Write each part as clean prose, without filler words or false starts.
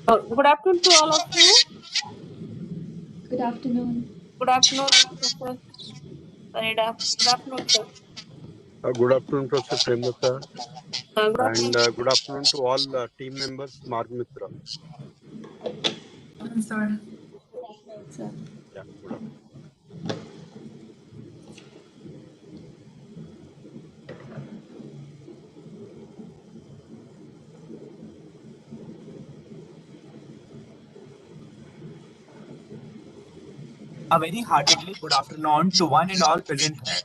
Good afternoon to all of you. Good afternoon. Good afternoon, Professor Farida. Good afternoon, sir. Good afternoon, Professor Premlata, Good and afternoon. good afternoon to all team members, Marg-Mitra. I'm sorry. Yeah, good afternoon. A very heartedly good afternoon to one and all present here.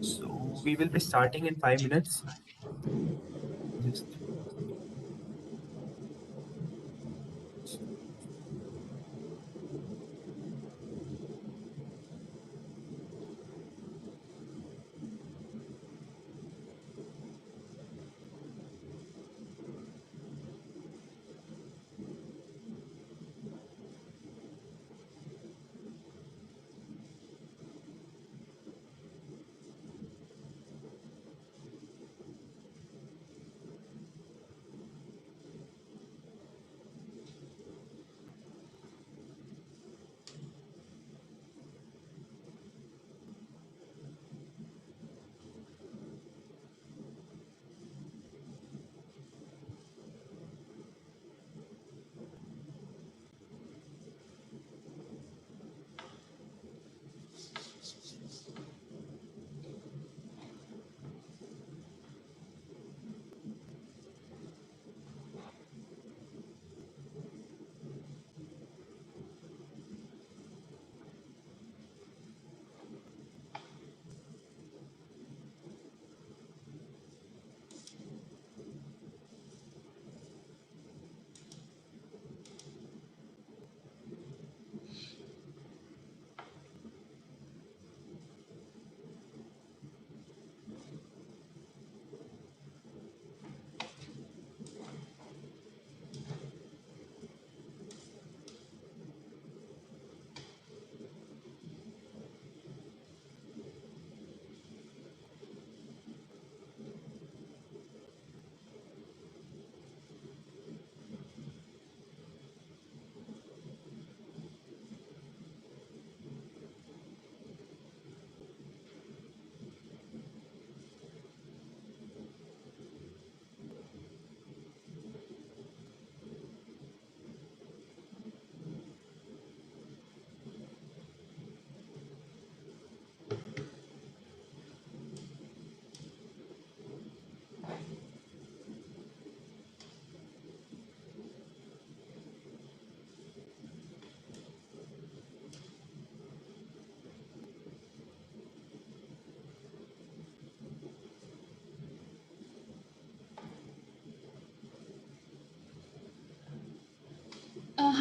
So we will be starting in 5 minutes. Just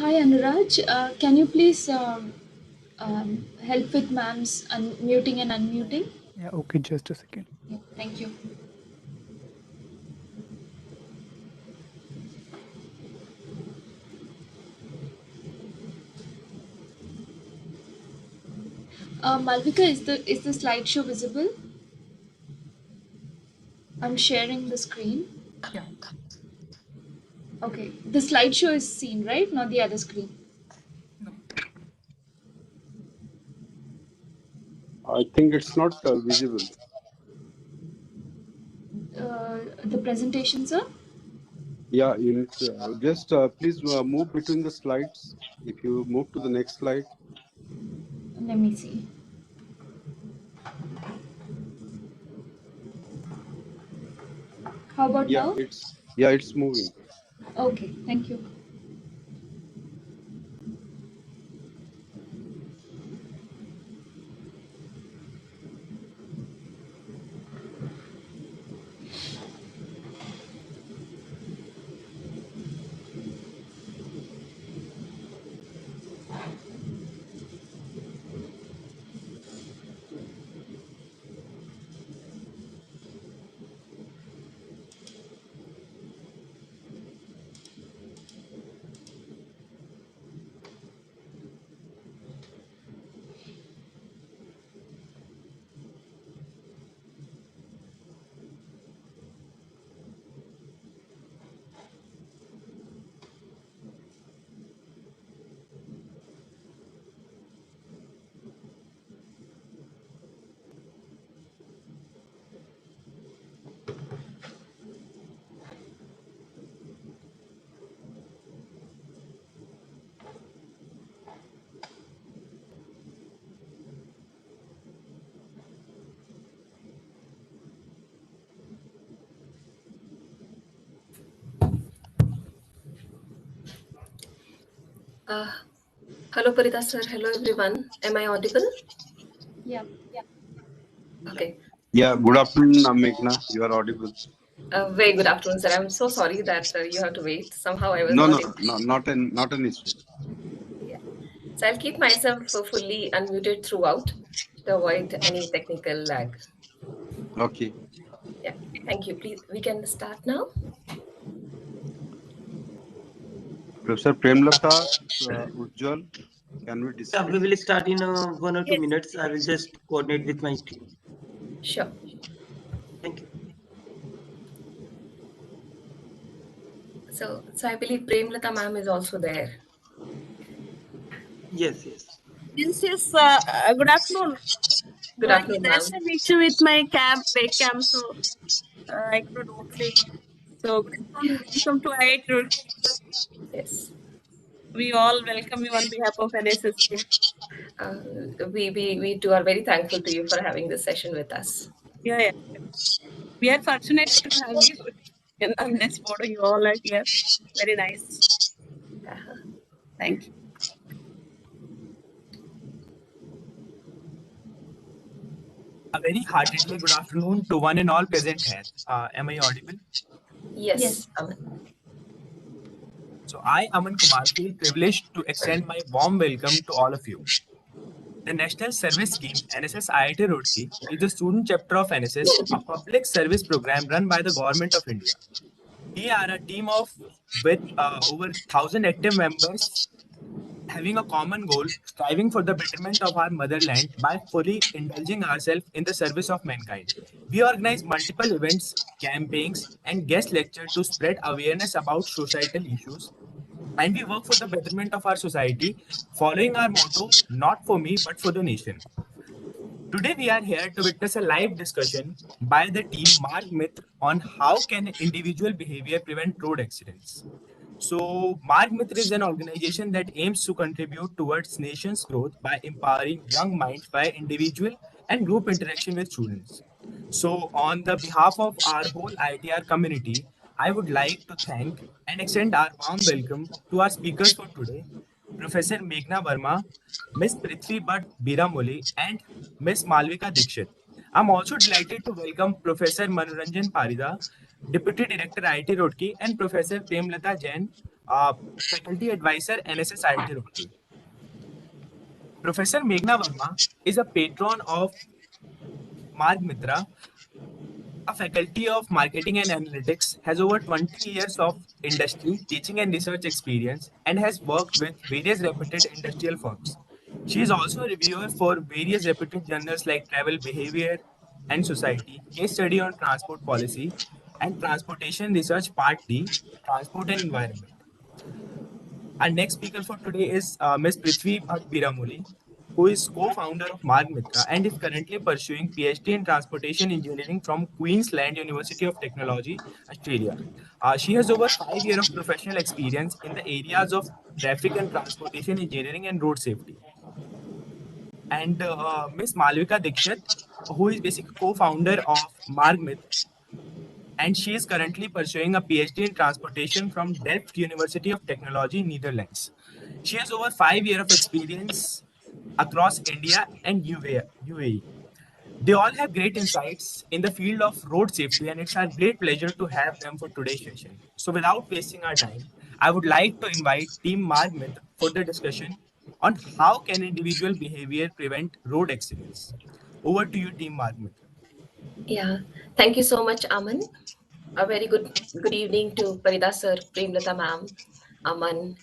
Hi Anuraj, can you please help with ma'am's muting and unmuting? Yeah, okay, just a second. Yeah, thank you. Malvika, is the slideshow visible? I'm sharing the screen. Yeah. Okay, the slideshow is seen, right? Not the other screen. I think it's not visible. The presentation, sir? Yeah, you need to, just please move between the slides. If you move to the next slide. Let me see. How about Yeah, now? it's moving. Okay, thank you. Hello, Parita sir. Hello, everyone. Am I audible? Yeah. Okay. Yeah, good afternoon, Meghna. You are audible. Very good afternoon, sir. I'm so sorry that you have to wait. Somehow I was No, not no, able. no, not an issue. Yeah. So I'll keep myself fully unmuted throughout to avoid any technical lag. Okay. Yeah. Thank you. Please, we can start now. Professor Premlata, Ujjwal, can we Yeah, we discuss? will start in 1 or 2 minutes. Yes. I will just coordinate with my team. Sure. Thank you. So I believe Premlata ma'am is also there. Yes, yes. Yes. Good afternoon. Good afternoon, There's ma'am. an issue with my webcam, so I could open. So good afternoon. Welcome to IIT. Yes. We all welcome you on behalf of NSS team. We too are very thankful to you for having this session with us. Yeah. We are fortunate to have you on this photo. You all are here. Very nice. Thank you. A very heartedly good afternoon to one and all present here. Am I audible? Yes. Yes. So I, Aman Kumar, feel privileged to extend my warm welcome to all of you. The National Service Scheme, NSS IIT Roorkee, is the student chapter of NSS, a public service program run by the Government of India. We are a team of with over 1,000 active members having a common goal, striving for the betterment of our motherland by fully indulging ourselves in the service of mankind. We organize multiple events, campaigns, and guest lectures to spread awareness about societal issues, and we work for the betterment of our society, following our motto, not for me, but for the nation. Today we are here to witness a live discussion by the team Marg-Mitra on how can individual behavior prevent road accidents. So, Marg-Mitra is an organization that aims to contribute towards nation's growth by empowering young minds by individual and group interaction with students. So, on the behalf of our whole ITR community, I would like to thank and extend our warm welcome to our speakers for today, Professor Meghna Verma, Miss Prithvi Bhatt Biramoli, and Miss Malvika Dikshit. I'm also delighted to welcome Professor Manoranjan Parida, Deputy Director IIT Roorkee, and Professor Premlata Jain, Faculty Advisor NSS IIT Roorkee. Professor Meghna Verma is a patron of Marg-Mitra, a faculty of marketing and analytics, has over 20 years of industry, teaching, and research experience, and has worked with various reputed industrial firms. She is also a reviewer for various reputed journals like Travel Behavior and Society, Case Study on Transport Policy, and Transportation Research Part D, Transport and Environment. Our next speaker for today is Ms. Prithvi Bhatt Biramoli, who is co-founder of Marg-Mitra and is currently pursuing PhD in Transportation Engineering from Queensland University of Technology, Australia. She has over 5 years of professional experience in the areas of traffic and transportation engineering and road safety. And Ms. Malvika Dikshit, who is basically co-founder of Marg-Mitra, and she is currently pursuing a PhD in transportation from Delft University of Technology, Netherlands. She has over 5 years of experience across India and UAE. They all have great insights in the field of road safety, and it's our great pleasure to have them for today's session. So, without wasting our time, I would like to invite Team Margmith for the discussion on how can individual behavior prevent road accidents. Over to you, Team Margmith. Yeah. Thank you so much, Aman. A very good evening to Parida sir, Premlata ma'am, Aman,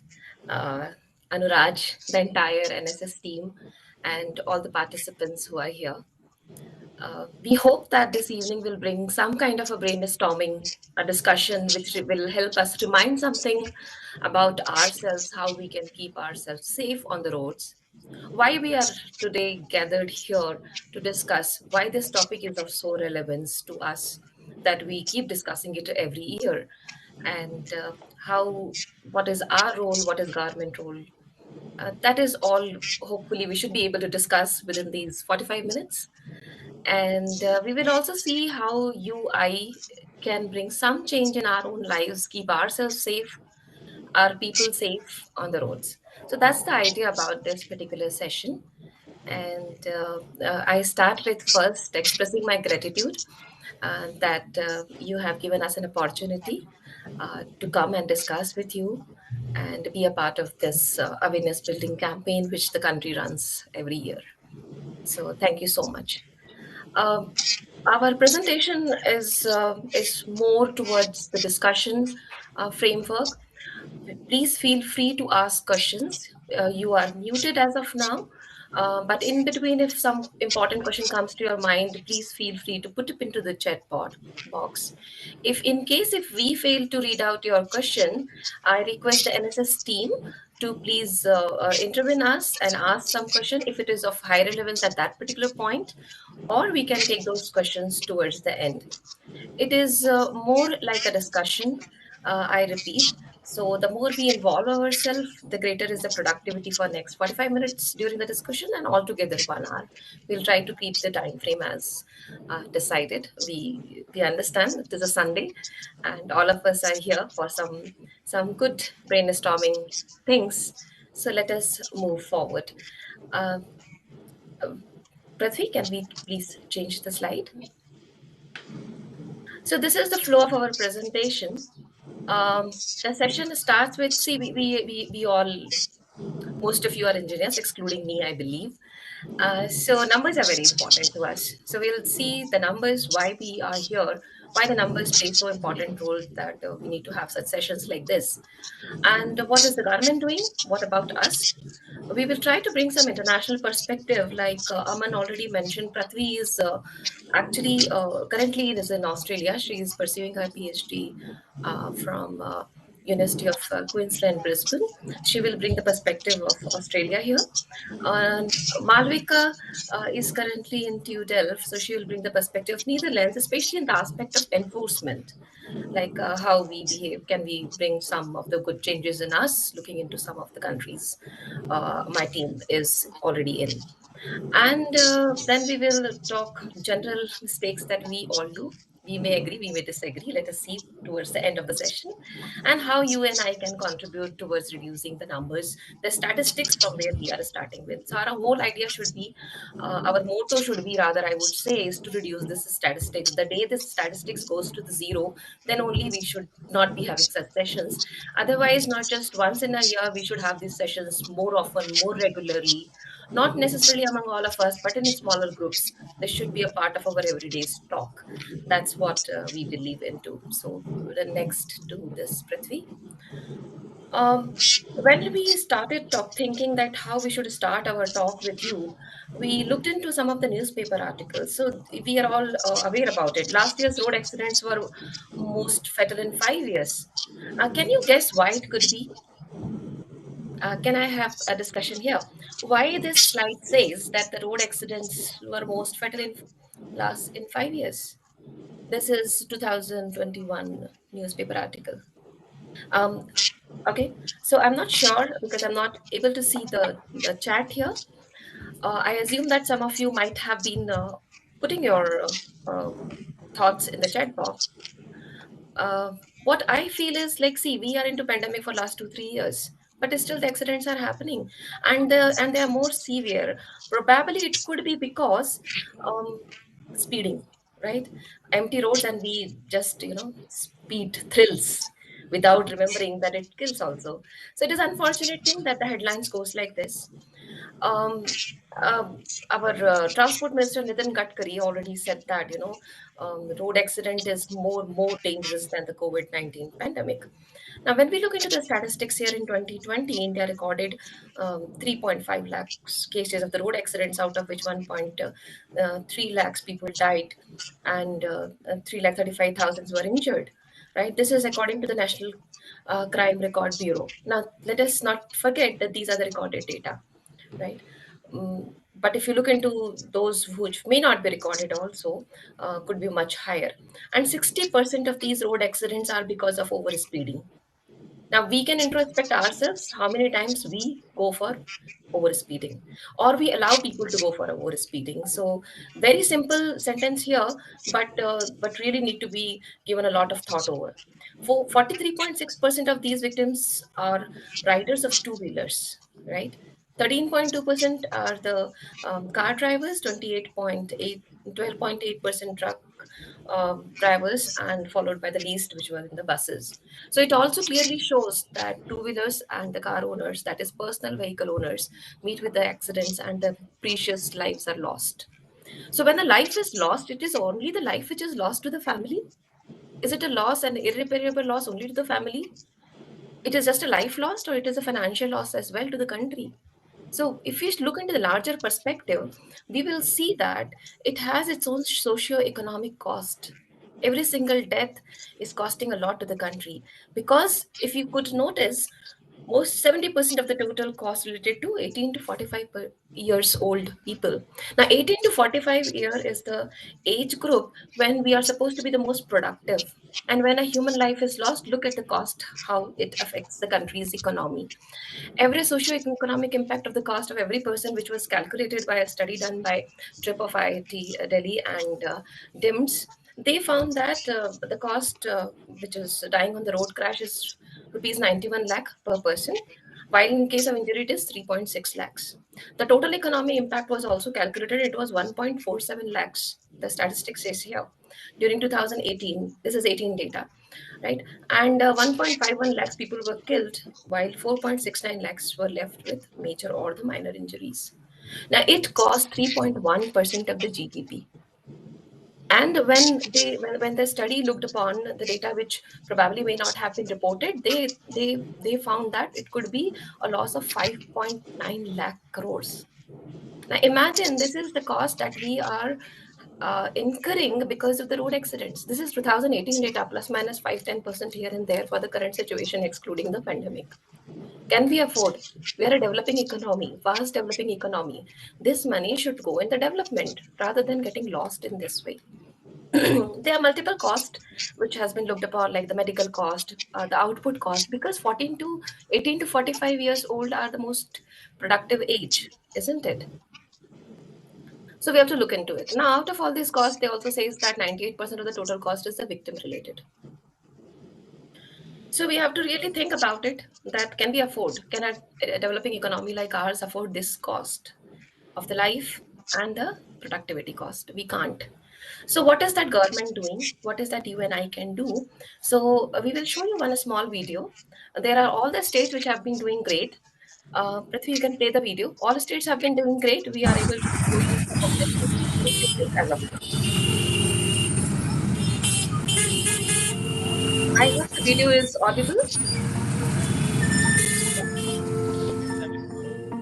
uh, Anuraj, the entire NSS team, and all the participants who are here. We hope that this evening will bring some kind of a brainstorming, a discussion which will help us remind something about ourselves, how we can keep ourselves safe on the roads, why we are today gathered here to discuss why this topic is of so relevance to us that we keep discussing it every year, and how what is our role, what is government role. That is all. Hopefully, we should be able to discuss within these 45 minutes. And we will also see how you, I can bring some change in our own lives, keep ourselves safe, Are people safe on the roads? So that's the idea about this particular session. And I start with first expressing my gratitude that you have given us an opportunity to come and discuss with you and be a part of this awareness building campaign which the country runs every year. So thank you so much. Um, our presentation is more towards the discussion framework. Please feel free to ask questions. You are muted as of now, but in between, if some important question comes to your mind, please feel free to put it into the chat box. If in case if we fail to read out your question, I request the NSS team to please intervene us and ask some question if it is of high relevance at that particular point, or we can take those questions towards the end. It is more like a discussion, I repeat. So the more we involve ourselves, the greater is the productivity for next 45 minutes during the discussion and altogether 1 hour. We'll try to keep the time frame as decided. We understand it is a Sunday and all of us are here for some good brainstorming things. So let us move forward. Uh, Prithvi, can we please change the slide? So this is the flow of our presentation. The session starts with, see, we all, most of you are engineers, excluding me, I believe. So numbers are very important to us. So we'll see the numbers, why we are here, why the numbers play so important role that we need to have such sessions like this. And what is the government doing? What about us? We will try to bring some international perspective. Like Aman already mentioned, Prithvi is actually currently is in Australia. She is pursuing her PhD from University of Queensland, Brisbane. She will bring the perspective of Australia here. And Malvika is currently in TU Delft, so she will bring the perspective of Netherlands, especially in the aspect of enforcement, like how we behave. Can we bring some of the good changes in us, looking into some of the countries my team is already in. And then we will talk general mistakes that we all do. We may agree, we may disagree. Let us see towards the end of the session, and how you and I can contribute towards reducing the numbers, the statistics from where we are starting with. So our whole idea should be, our motto should be, rather, I would say, is to reduce this statistics. The day this statistics goes to the zero, then only we should not be having such sessions. Otherwise, not just once in a year, we should have these sessions more often, more regularly, not necessarily among all of us, but in smaller groups. This should be a part of our everyday talk. That's what we believe into. So, the next to this, Prithvi. When we started thinking that how we should start our talk with you, we looked into some of the newspaper articles. So we are all aware about it. Last year's road accidents were most fatal in 5 years. Can you guess why it could be? Can I have a discussion here? Why this slide says that the road accidents were most fatal in 5 years? This is 2021 newspaper article. Um, okay, so I'm not sure because I'm not able to see the chat here. I assume that some of you might have been putting your thoughts in the chat box. What I feel is like, see, we are into pandemic for last 2 3 years, but still the accidents are happening, and they are more severe. Probably it could be because um, speeding, right? Empty roads, and we just speed thrills without remembering that it kills also. So it is unfortunate thing that the headlines goes like this. um, uh, our transport minister Nitin Gadkari already said that road accident is more dangerous than the COVID-19 pandemic. Now, when we look into the statistics here in 2020, India recorded 3.5 lakhs cases of the road accidents, out of which 1.3 lakhs people died, and 3 lakh 35,000 were injured. Right. This is according to the National Crime Record Bureau. Now, let us not forget that these are the recorded data, right? But if you look into those which may not be recorded also, could be much higher. And 60% of these road accidents are because of over speeding. Now we can introspect ourselves how many times we go for overspeeding or we allow people to go for overspeeding. So very simple sentence here, but really need to be given a lot of thought over. For 43.6% of these victims are riders of two wheelers, right? 13.2% are the car drivers, 12.8% truck drivers, and followed by the least, which were in the buses. So it also clearly shows that two wheelers and the car owners, that is, personal vehicle owners, meet with the accidents and the precious lives are lost. So when a life is lost, it is only the life which is lost to the family. Is it a loss, an irreparable loss only to the family? It is just a life lost, or it is a financial loss as well to the country? So, if we look into the larger perspective, we will see that it has its own socio-economic cost. Every single death is costing a lot to the country because, if you could notice, most 70% of the total cost related to 18 to 45 years old people. Now, 18 to 45 year is the age group when we are supposed to be the most productive. And when a human life is lost, look at the cost, how it affects the country's economy. Every socio-economic impact of the cost of every person, which was calculated by a study done by TRIP of IIT Delhi and DIMS, they found that the cost, which is dying on the road crash, is rupees 91 lakh per person, while in case of injury it is 3.6 lakhs. The total economy impact was also calculated. It was 1.47 lakhs. The statistics says here during 2018. This is 18 data, right? And 1.51 lakhs people were killed, while 4.69 lakhs were left with major or the minor injuries. Now, it cost 3.1% of the GDP. And when the study looked upon the data, which probably may not have been reported, they found that it could be a loss of 5.9 lakh crores. Now imagine this is the cost that we are incurring because of the road accidents. This is 2018 data, plus minus 5-10% here and there for the current situation, excluding the pandemic. Can we afford? We are a developing economy, fast developing economy. This money should go in the development rather than getting lost in this way. There are multiple costs which has been looked upon, like the medical cost, the output cost, because 14 to 18 to 45 years old are the most productive age, isn't it? So we have to look into it. Now, out of all these costs, they also says that 98% of the total cost is the victim related. So we have to really think about it, that can we afford? Can a developing economy like ours afford this cost of the life and the productivity cost? We can't. So what is that government doing? What is that you and I can do? So we will show you one small video. There are all the states which have been doing great. Prithvi, you can play the video. All states have been doing great. We are able to show you some of their initiatives as of now. I hope the video is audible.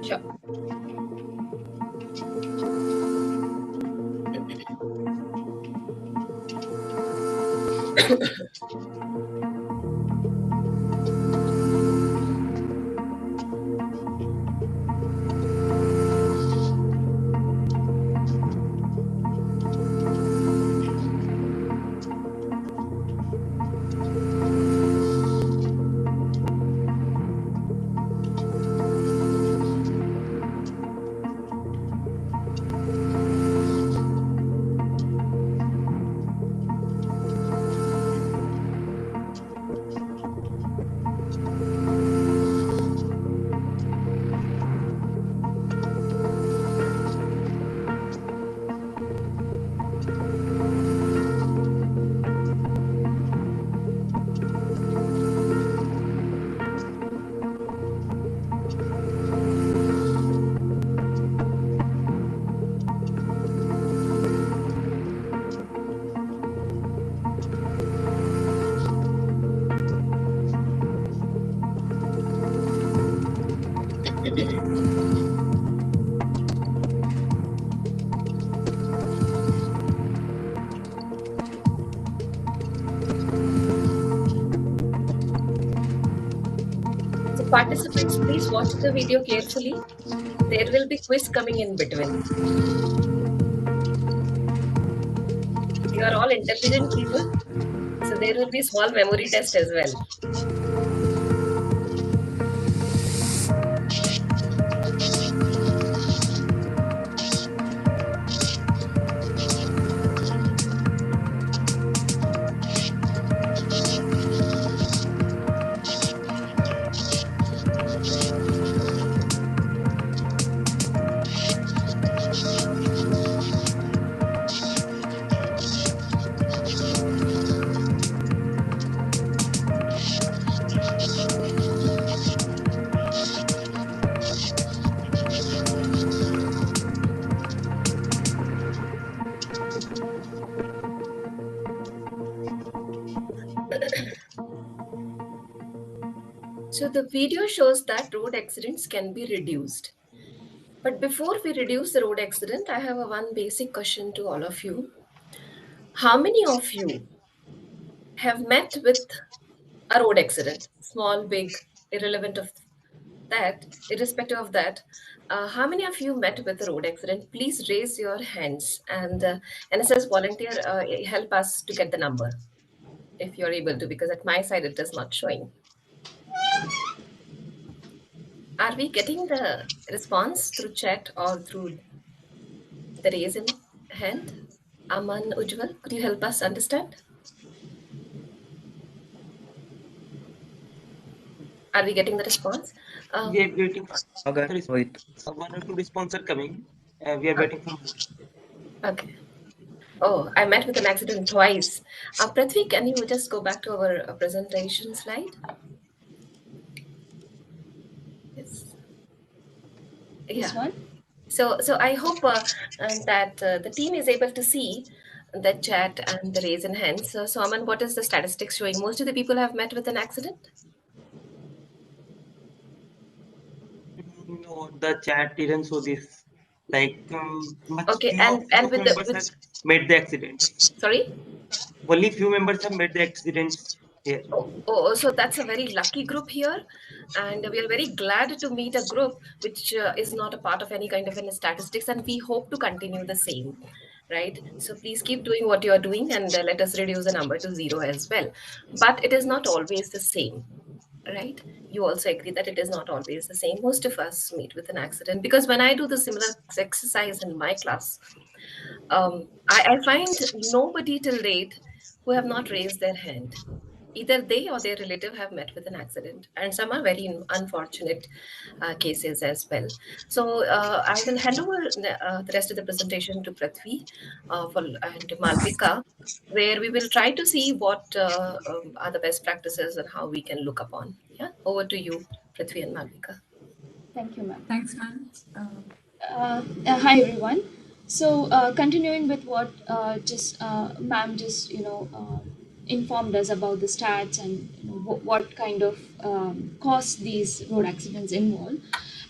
Sure. So participants, please watch the video carefully. There will be quiz coming in between. You are all intelligent people, so there will be small memory test as well. So the video shows that road accidents can be reduced. But before we reduce the road accident, I have a one basic question to all of you. How many of you have met with a road accident? Small, big, irrelevant of that, irrespective of that. How many of you met with a road accident? Please raise your hands and NSS volunteer help us to get the number if you're able to, because at my side it is not showing. Are we getting the response through chat or through the raise in hand? Aman, Ujjwal, could you help us understand? Are we getting the response? We are waiting for Okay, the response. wait. One or two responses are coming. We are waiting for. Okay. Oh, I met with an accident twice. Prithvi, can you just go back to our presentation slide? Yes. This Yeah. one? So I hope that the team is able to see the chat and the raise in hands. So Aman, what is the statistics showing? Most of the people have met with an accident? No, the chat didn't show this. Like much Okay, few and of with the members with have made the accidents. sorry? Only few members have made the accidents here. So that's a very lucky group here, and we are very glad to meet a group which is not a part of any kind of any statistics, and we hope to continue the same, right? So please keep doing what you are doing, and let us reduce the number to zero as well. But it is not always the same, right? You also agree that it is not always the same. Most of us meet with an accident because when I do the similar exercise in my class, I find nobody till date who have not raised their hand. Either they or their relative have met with an accident, and some are very unfortunate cases as well. So I will hand over the rest of the presentation to Prithvi and Malvika, where we will try to see what are the best practices and how we can look upon. Yeah, over to you, Prithvi and Malvika. Thank you, ma'am. Thanks, ma'am. Hi everyone. So continuing with what just ma'am just informed us about the stats and what kind of costs these road accidents involve.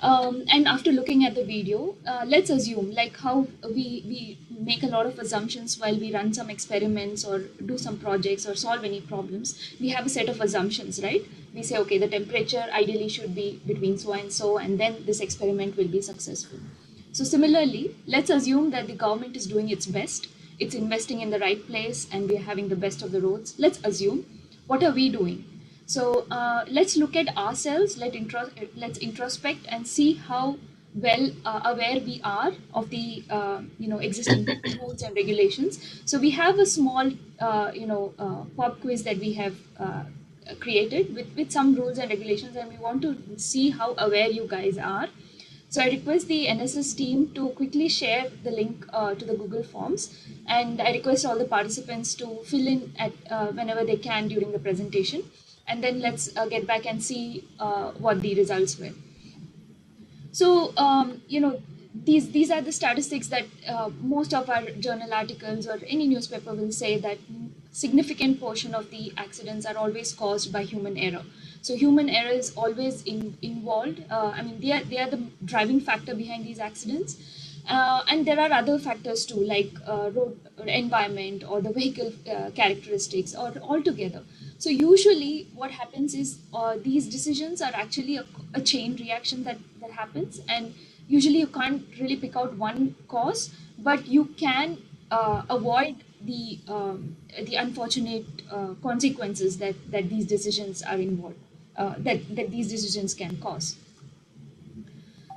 And after looking at the video, let's assume like how we make a lot of assumptions while we run some experiments or do some projects or solve any problems. We have a set of assumptions, right? We say, okay, the temperature ideally should be between so, and then this experiment will be successful. So similarly, let's assume that the government is doing its best. It's investing in the right place and we're having the best of the roads. Let's assume, what are we doing? So let's look at ourselves, let's introspect and see how well aware we are of the existing rules and regulations. So we have a small pop quiz that we have created with some rules and regulations, and we want to see how aware you guys are. So I request the NSS team to quickly share the link to the Google Forms, and I request all the participants to fill in at whenever they can during the presentation, and then let's get back and see what the results were. So these are the statistics that most of our journal articles or any newspaper will say that significant portion of the accidents are always caused by human error. So human error is always involved. I mean, they are the driving factor behind these accidents. And there are other factors too, like road environment or the vehicle characteristics or altogether. So usually what happens is these decisions are actually a chain reaction that happens, and usually you can't really pick out one cause, but you can avoid the unfortunate consequences that these decisions are involved, that these decisions can cause.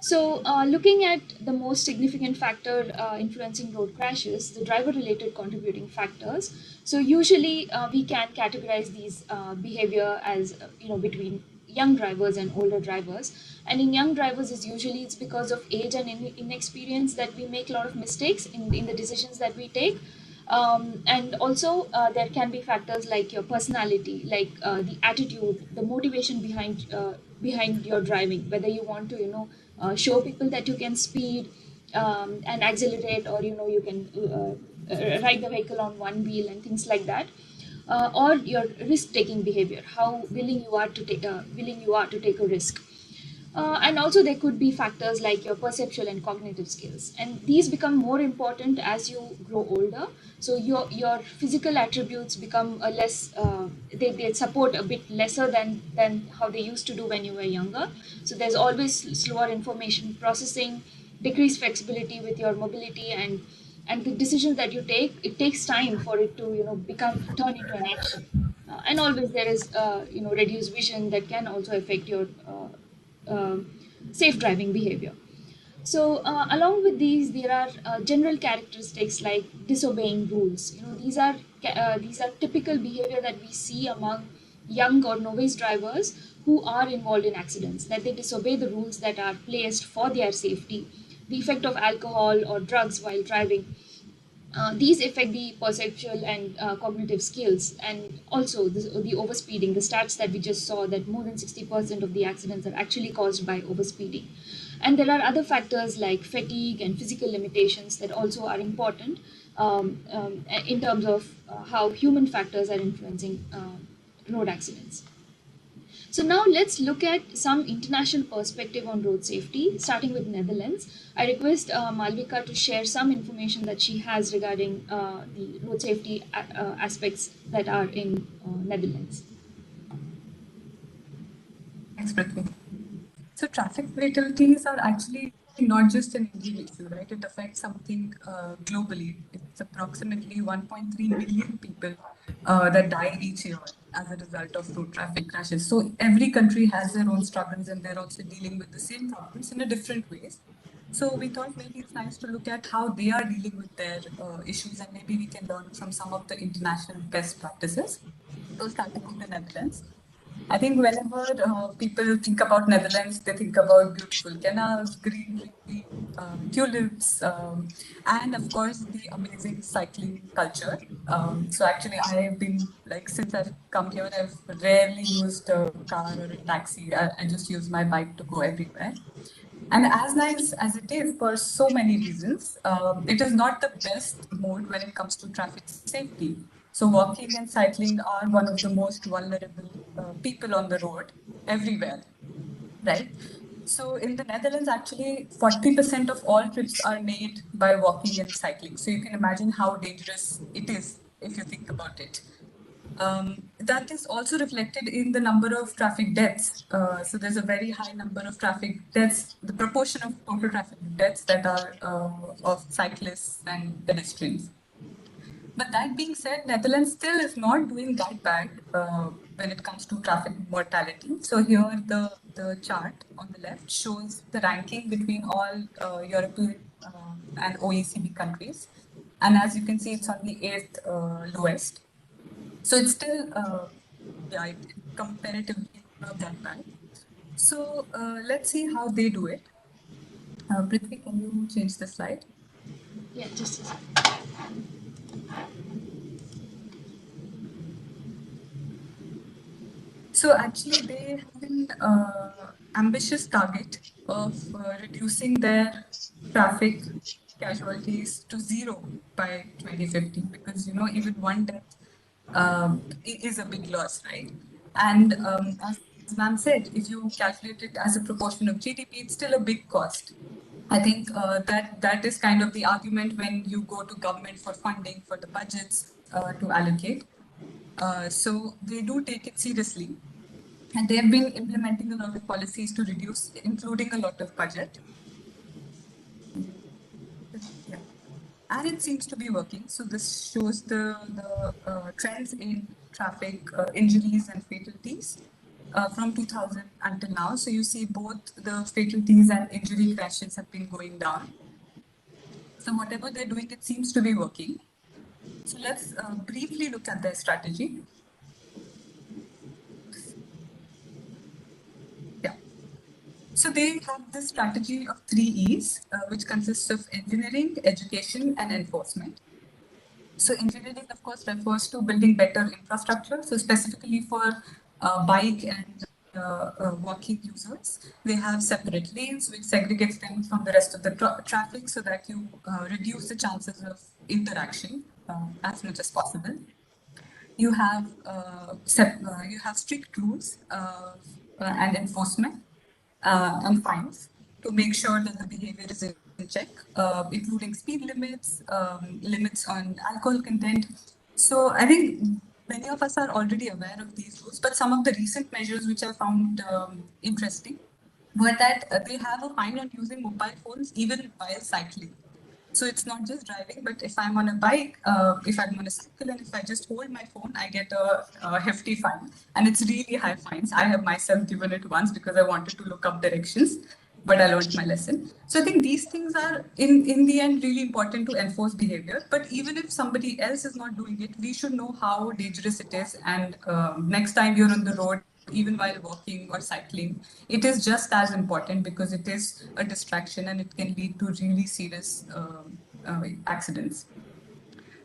So, looking at the most significant factor influencing road crashes, the driver-related contributing factors. So, usually we can categorize these behavior as between young drivers and older drivers. And in young drivers, is usually it's because of age and inexperience that we make a lot of mistakes in the decisions that we take. And also there can be factors like your personality, like the attitude, the motivation behind your driving, whether you want to show people that you can speed and accelerate, or you can ride the vehicle on one wheel and things like that. or your risk-taking behavior, how willing you are to take a risk. And also there could be factors like your perceptual and cognitive skills, and these become more important as you grow older. So your physical attributes become a less they support a bit lesser than how they used to do when you were younger. So there's always slower information processing, decreased flexibility with your mobility, and the decisions that you take, it takes time for it to become turn into an action. And always there is reduced vision that can also affect your safe driving behavior. So, along with these, there are general characteristics like disobeying rules. These are typical behavior that we see among young or novice drivers who are involved in accidents. That they disobey the rules that are placed for their safety. The effect of alcohol or drugs while driving, these affect the perceptual and cognitive skills, and also the overspeeding. The stats that we just saw, that more than 60% of the accidents are actually caused by overspeeding. And there are other factors like fatigue and physical limitations that also are important in terms of how human factors are influencing road accidents. So now let's look at some international perspective on road safety, starting with Netherlands. I request Malvika to share some information that she has regarding the road safety aspects that are in Netherlands. Thanks, Prithvi. So traffic fatalities are actually not just an Indian issue, right? It affects something globally. It's approximately 1.3 million people that die each year as a result of road traffic crashes. So every country has their own struggles, and they're also dealing with the same problems in a different ways. So we thought maybe it's nice to look at how they are dealing with their issues, and maybe we can learn from some of the international best practices. So starting with the Netherlands. I think whenever people think about Netherlands, they think about beautiful canals, greenery, tulips, and of course the amazing cycling culture. So actually, I have been like since I've come here, I've rarely used a car or a taxi. I just use my bike to go everywhere. And as nice as it is for so many reasons, it is not the best mode when it comes to traffic safety. So, walking and cycling are one of the most vulnerable people on the road everywhere, right? So, in the Netherlands, actually, 40% of all trips are made by walking and cycling. So, you can imagine how dangerous it is if you think about it. That is also reflected in the number of traffic deaths. So there's a very high number of traffic deaths, the proportion of total traffic deaths that are of cyclists and pedestrians. But that being said, Netherlands still is not doing that bad when it comes to traffic mortality. So here the chart on the left shows the ranking between all European and OECD countries. And as you can see, it's on the eighth lowest. So it's still, comparatively not that bad. So let's see how they do it. Prithvi, can you change the slide? Yeah, just a second. So actually, they have an ambitious target of reducing their traffic casualties to zero by 2050, because even one death is a big loss, right? And as ma'am said, if you calculate it as a proportion of GDP, it's still a big cost. I think that is kind of the argument when you go to government for funding for the budgets to allocate. So they do take it seriously, and they have been implementing a lot of policies to reduce, including a lot of budget. Yeah. And it seems to be working. So this shows the trends in traffic injuries and fatalities from 2000 until now. So you see both the fatalities and injury crashes have been going down. So whatever they're doing, it seems to be working. So let's briefly look at their strategy. Yeah. So they have this strategy of 3 E's, which consists of engineering, education, and enforcement. So engineering, of course, refers to building better infrastructure. So specifically for bike and walking users, they have separate lanes which segregates them from the rest of the traffic so that you reduce the chances of interaction as much as possible. you have you have strict rules and enforcement and fines to make sure that the behavior is in check, including speed limits, limits on alcohol content. So I think many of us are already aware of these rules, but some of the recent measures which I found interesting were that they have a fine on using mobile phones even while cycling. So it's not just driving, but if I'm on a bike, if I'm on a cycle, and if I just hold my phone, I get a hefty fine. And it's really high fines. I have myself given it once because I wanted to look up directions, but I learned my lesson. So I think these things are, in the end, really important to enforce behavior. But even if somebody else is not doing it, we should know how dangerous it is. And next time you're on the road, even while walking or cycling, it is just as important because it is a distraction and it can lead to really serious accidents.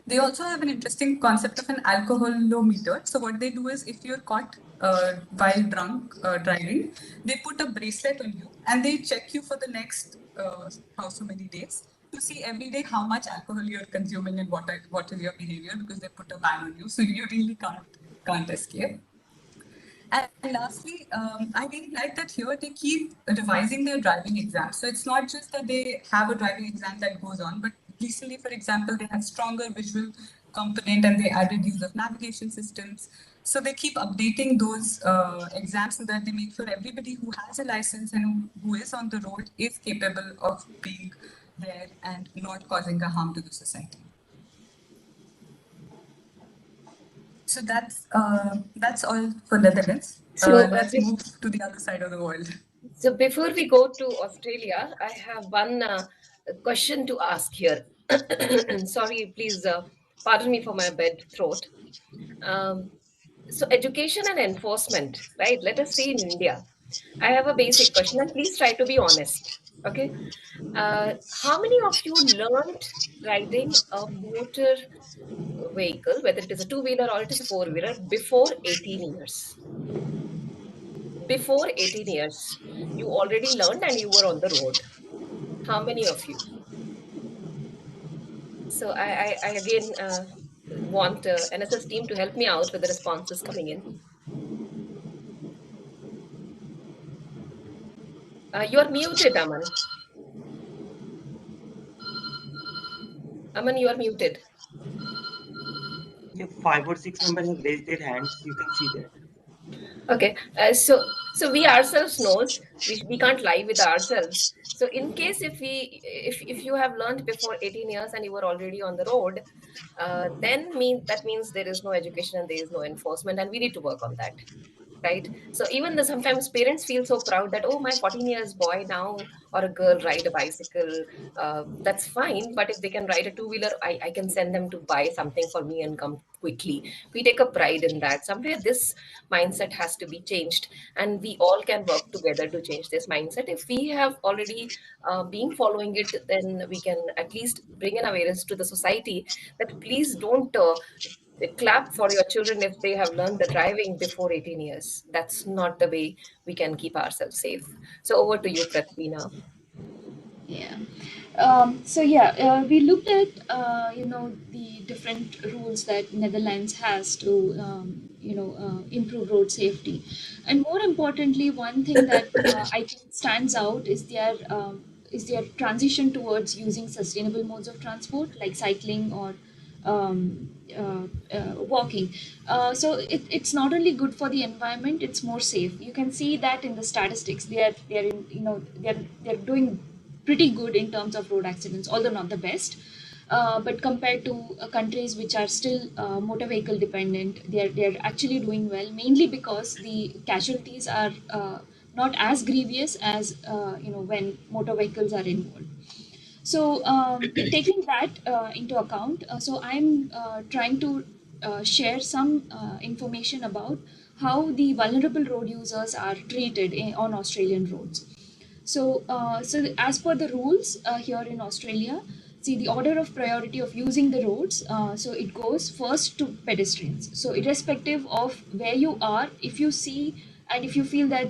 They also have an interesting concept of an alcoholometer. So what they do is, if you're caught while drunk driving, they put a bracelet on you and they check you for the next how so many days to see every day how much alcohol you're consuming and what is your behavior, because they put a ban on you, so you really can't escape. And lastly, I really like that here they keep revising their driving exams. So it's not just that they have a driving exam that goes on, but recently, for example, they had stronger visual component and they added use of navigation systems. So they keep updating those exams so that they make sure everybody who has a license and who is on the road is capable of being there and not causing a harm to the society. So that's all for Netherlands. So, Let's move to the other side of the world. so before we go to Australia, I have one question to ask here. Sorry, please pardon me for my bad throat. Um, so, education and enforcement, right? Let us say in India. I have a basic question, and please try to be honest. Okay. How many of you learned riding a motor vehicle, whether it is a two-wheeler or it is a four-wheeler, before 18 years? Before 18 years, you already learned and you were on the road. How many of you? So I again want NSS team to help me out with the responses coming in. You are muted, Aman. Aman, you are muted. Yeah, 5 or 6 members have raised their hands. You can see that. Okay, so we ourselves knows we can't lie with ourselves. So in case if you have learned before 18 years and you were already on the road, then that means there is no education and there is no enforcement, and we need to work on that, right? So even the sometimes parents feel so proud that, oh, my 14 years boy now or a girl ride a bicycle, that's fine, but if they can ride a two-wheeler, I can send them to buy something for me and come quickly. We take a pride in that. Somewhere this mindset has to be changed, and we all can work together to change this mindset. If we have already been following it, then we can at least bring an awareness to the society that please don't clap for your children if they have learned the driving before 18 years. That's not the way we can keep ourselves safe. So over to you, Pratvina. Yeah. So yeah, we looked at the different rules that Netherlands has to improve road safety, and more importantly, one thing that I think stands out is their transition towards using sustainable modes of transport like cycling or walking. It's not only good for the environment; it's more safe. You can see that in the statistics. They're doing pretty good in terms of road accidents, although not the best. But compared to countries which are still motor vehicle dependent, they're actually doing well, mainly because the casualties are not as grievous as when motor vehicles are involved. So, taking that into account, so I'm trying to share some information about how the vulnerable road users are treated on Australian roads. So as per the rules here in Australia, see the order of priority of using the roads. So it goes first to pedestrians. So irrespective of where you are, if you see and if you feel that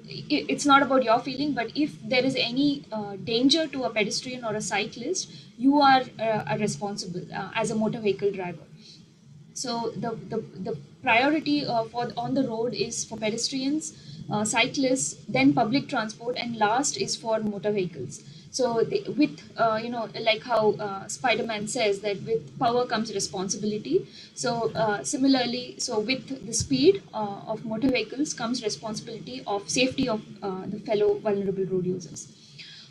it's not about your feeling, but if there is any danger to a pedestrian or a cyclist, you are responsible as a motor vehicle driver. So the priority for on the road is for pedestrians, cyclists, then public transport, and last is for motor vehicles. So with like how Spider-Man says that with power comes responsibility. So similarly, so with the speed of motor vehicles comes responsibility of safety of the fellow vulnerable road users.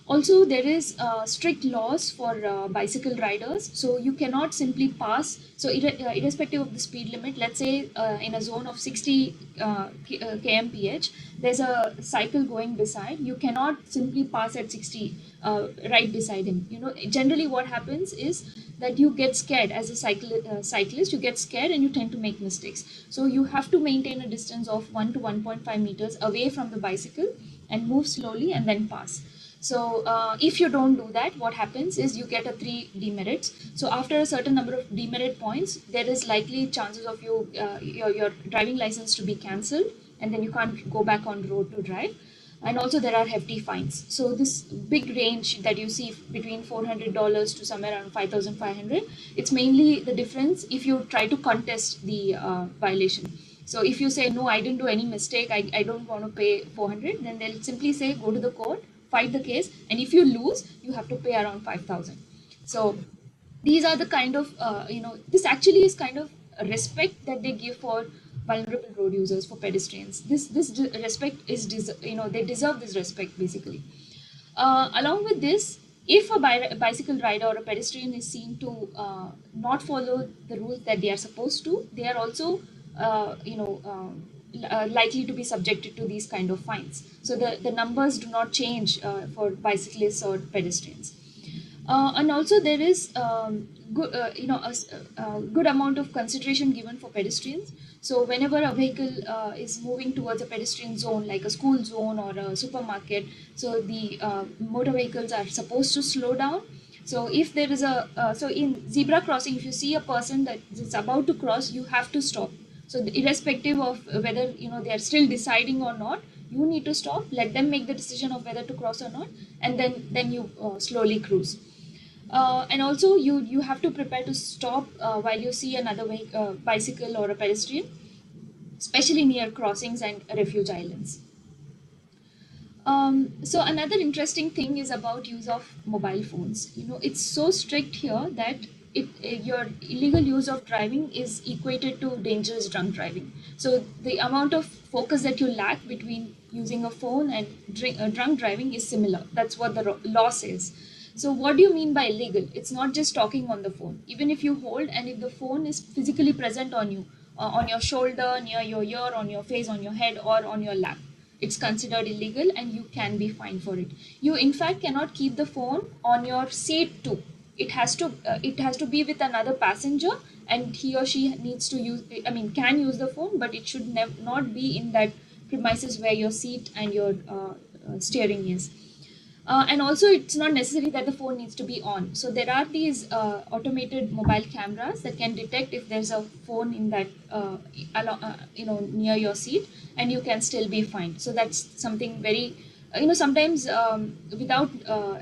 Also, there is strict laws for bicycle riders, so you cannot simply pass. So irrespective of the speed limit, let's say in a zone of 60 kmph, there's a cycle going beside. You cannot simply pass at 60 right beside him. Generally what happens is that you get scared as a cyclist. You get scared and you tend to make mistakes. So you have to maintain a distance of 1 to 1.5 meters away from the bicycle and move slowly and then pass. So if you don't do that, what happens is you get a 3 demerits. So after a certain number of demerit points, there is likely chances of your driving license to be cancelled, and then you can't go back on the road to drive. And also there are hefty fines. So this big range that you see between $400 to somewhere around 5,500, it's mainly the difference if you try to contest the violation. So if you say, no, I didn't do any mistake, I don't want to pay 400, then they'll simply say, go to the court, fight the case, and if you lose, you have to pay around 5,000. So these are the kind of, this actually is kind of a respect that they give for vulnerable road users, for pedestrians. Respect is, they deserve this respect basically. Along with this, if a bicycle rider or a pedestrian is seen to not follow the rules that they are supposed to, they are also, likely to be subjected to these kind of fines. So the numbers do not change for bicyclists or pedestrians. And also there is good amount of consideration given for pedestrians. So whenever a vehicle is moving towards a pedestrian zone, like a school zone or a supermarket, so the motor vehicles are supposed to slow down. So if there is so in zebra crossing, if you see a person that is about to cross, you have to stop. So irrespective of whether they are still deciding or not, you need to stop, let them make the decision of whether to cross or not, and then you slowly cruise. And also you have to prepare to stop while you see another bicycle or a pedestrian, especially near crossings and refuge islands. So another interesting thing is about use of mobile phones. It's so strict here that your illegal use of driving is equated to dangerous drunk driving. So the amount of focus that you lack between using a phone and drunk driving is similar. That's what the law says. So what do you mean by illegal? It's not just talking on the phone. Even if you hold and if the phone is physically present on you, on your shoulder, near your ear, on your face, on your head, or on your lap, it's considered illegal and you can be fined for it. You in fact cannot keep the phone on your seat too. It has to be with another passenger, and he or she needs to use, can use the phone, but it should not be in that premises where your seat and your steering is. And also, it's not necessary that the phone needs to be on. So there are these automated mobile cameras that can detect if there's a phone in that, near your seat, and you can still be fined. So that's something very, sometimes without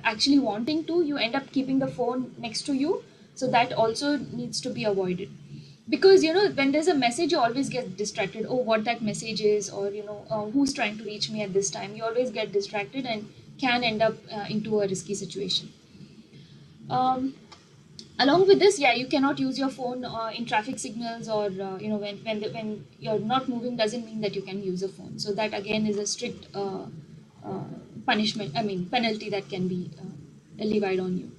actually wanting to, you end up keeping the phone next to you. So that also needs to be avoided. Because when there's a message, you always get distracted. Oh, what that message is, or who's trying to reach me at this time. You always get distracted and can end up into a risky situation. Along with this, yeah, you cannot use your phone in traffic signals, or when you're not moving doesn't mean that you can use a phone. So that again is a strict penalty that can be levied on you.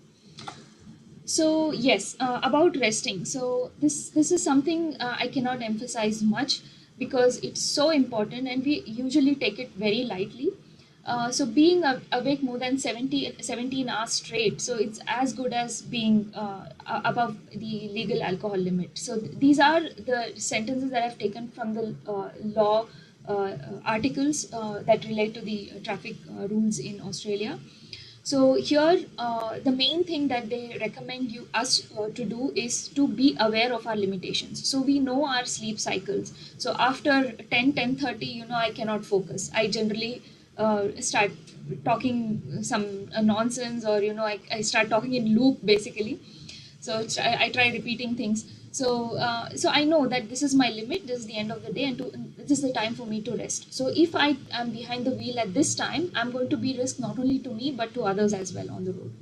So yes, about resting. So this is something I cannot emphasize much, because it's so important and we usually take it very lightly. So being awake more than 17 hours straight, so it's as good as being above the legal alcohol limit. So these are the sentences that I've taken from the law articles that relate to the traffic rules in Australia. So here, the main thing that they recommend us to do is to be aware of our limitations. So we know our sleep cycles. So after 10:30, I cannot focus. I generally start talking some nonsense, or I start talking in loop basically. So I try repeating things. So I know that this is my limit, this is the end of the day, and this is the time for me to rest. So if I am behind the wheel at this time, I'm going to be risk not only to me but to others as well on the road.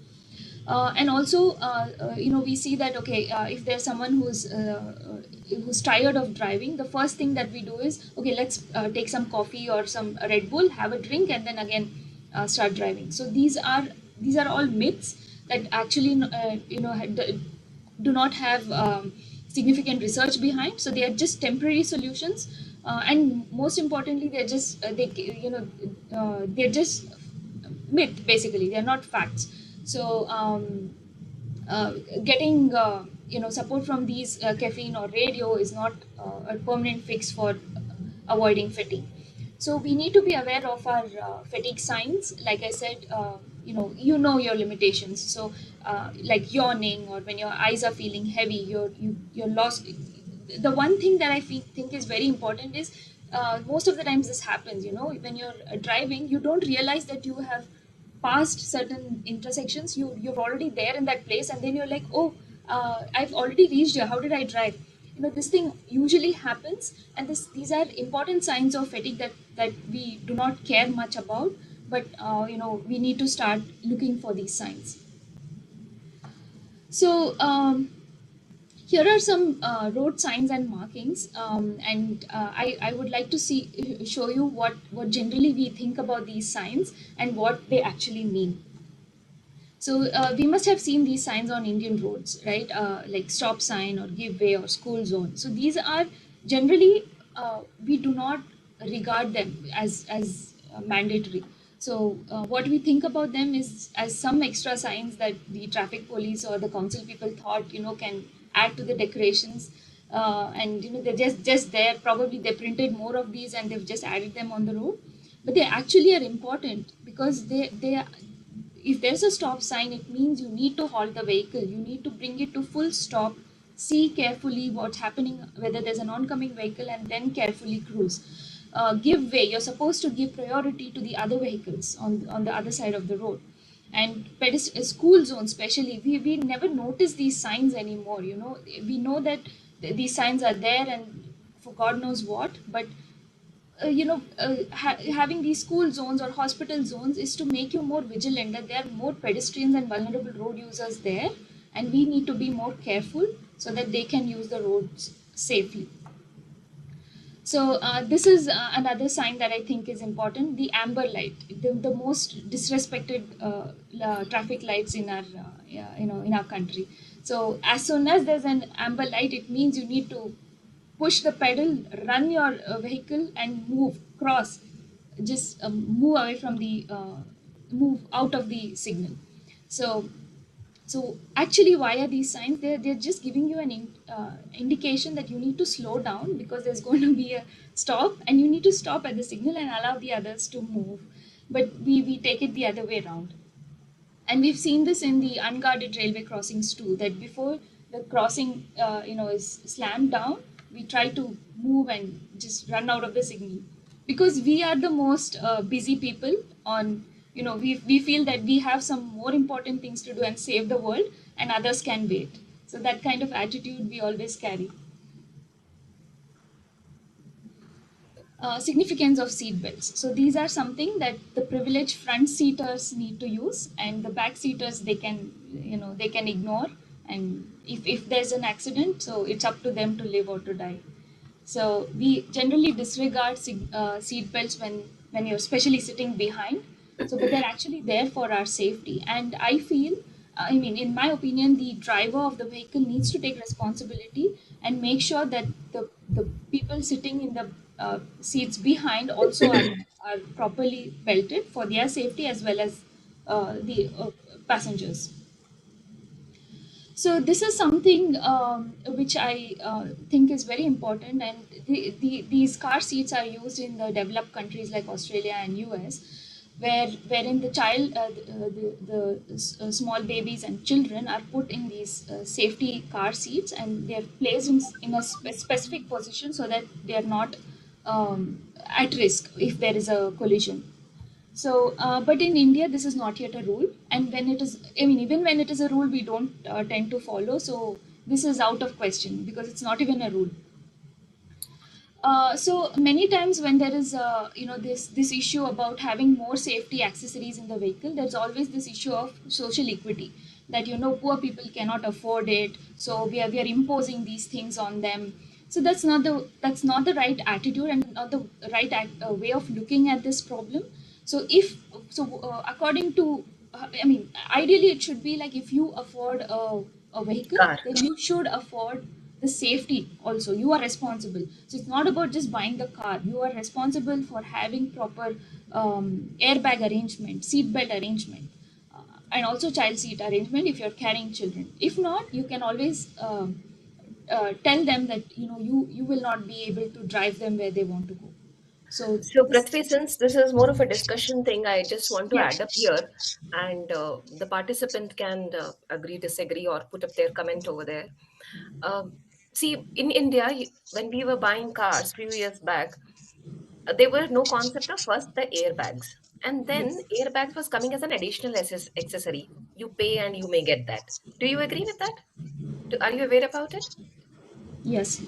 And also, we see that, okay, if there's someone who's tired of driving, the first thing that we do is, okay, let's take some coffee or some Red Bull, have a drink, and then again start driving. So these are all myths that actually do not have significant research behind. So they are just temporary solutions, and most importantly, they're just myth. Basically, they are not facts. So uh, getting support from these caffeine or radio is not a permanent fix for avoiding fatigue. So we need to be aware of our fatigue signs. Like I said, you know your limitations. So like yawning, or when your eyes are feeling heavy, you're lost. The one thing that think is very important is, most of the times this happens, when you're driving, you don't realize that you have past certain intersections. You're already there in that place, and then you're like, oh, I've already reached here, how did I drive? This thing usually happens, and these are important signs of fatigue that we do not care much about. But we need to start looking for these signs. So here are some road signs and markings, and I would like to show you what generally we think about these signs and what they actually mean. So we must have seen these signs on Indian roads, right? Like stop sign or give way or school zone. So these are generally, we do not regard them as mandatory. So what we think about them is as some extra signs that the traffic police or the council people thought can add to the decorations. And they're just there. Probably they printed more of these and they've just added them on the road, but they actually are important because they if there's a stop sign, it means you need to halt the vehicle. You need to bring it to full stop, see carefully what's happening, whether there's an oncoming vehicle, and then carefully cruise. Give way. You're supposed to give priority to the other vehicles on the other side of the road. And school zone, especially, we never notice these signs anymore. We know that these signs are there, and for God knows what, but having these school zones or hospital zones is to make you more vigilant that there are more pedestrians and vulnerable road users there, and we need to be more careful so that they can use the roads safely. So this is another sign that I think is important: the amber light, the most disrespected traffic lights in our in our country. So as soon as there's an amber light, it means you need to push the pedal, run your vehicle, and move, cross, just move away from the move out of the signal. So so actually, why are these signs? They're just giving you an indication that you need to slow down because there's going to be a stop, and you need to stop at the signal and allow the others to move. But we take it the other way around. And we've seen this in the unguarded railway crossings too, that before the crossing is slammed down, we try to move and just run out of the signal because we are the most busy people on. We feel that we have some more important things to do and save the world, and others can wait. So that kind of attitude we always carry. Significance of seat belts. So these are something that the privileged front seaters need to use, and the back seaters, they can ignore. And if there's an accident, so it's up to them to live or to die. So we generally disregard seat belts when you're especially sitting behind. So, but they're actually there for our safety. And I feel, in my opinion, the driver of the vehicle needs to take responsibility and make sure that the people sitting in the seats behind also are properly belted for their safety as well as the passengers. So this is something which I think is very important, and these car seats are used in the developed countries like Australia and US, wherein the child, the small babies and children are put in these safety car seats, and they are placed in a specific position so that they are not at risk if there is a collision. So, but in India, this is not yet a rule, and when it is, even when it is a rule, we don't tend to follow. So, this is out of question because it's not even a rule. So many times when there is this issue about having more safety accessories in the vehicle, there's always this issue of social equity, that poor people cannot afford it, so we are imposing these things on them. So that's not the right attitude and not the right way of looking at this problem. So if according to I mean, ideally it should be like, if you afford a vehicle, Car. then you should afford the safety also. You are responsible. So it's not about just buying the car. You are responsible for having proper airbag arrangement, seat belt arrangement, and also child seat arrangement if you're carrying children. If not, you can always tell them that you will not be able to drive them where they want to go. So So, this, Prithvi, since this is more of a discussion thing, I just want to yeah. add up here, and the participant can agree, disagree, or put up their comment over there. See, in India, when we were buying cars few years back, there were no concept of first the airbags, and then Yes. airbags was coming as an additional accessory. You pay and you may get that. Do you agree with that? Are you aware about it? Yes.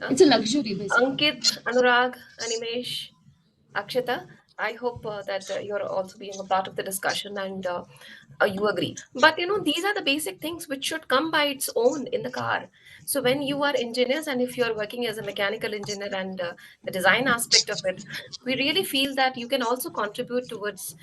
Uh, It's a luxury basically. Ankit, Anurag, Animesh, Akshita, I hope that you're also being a part of the discussion and you agree. But these are the basic things which should come by its own in the car. So when you are engineers and if you're working as a mechanical engineer and the design aspect of it, we really feel that you can also contribute towards,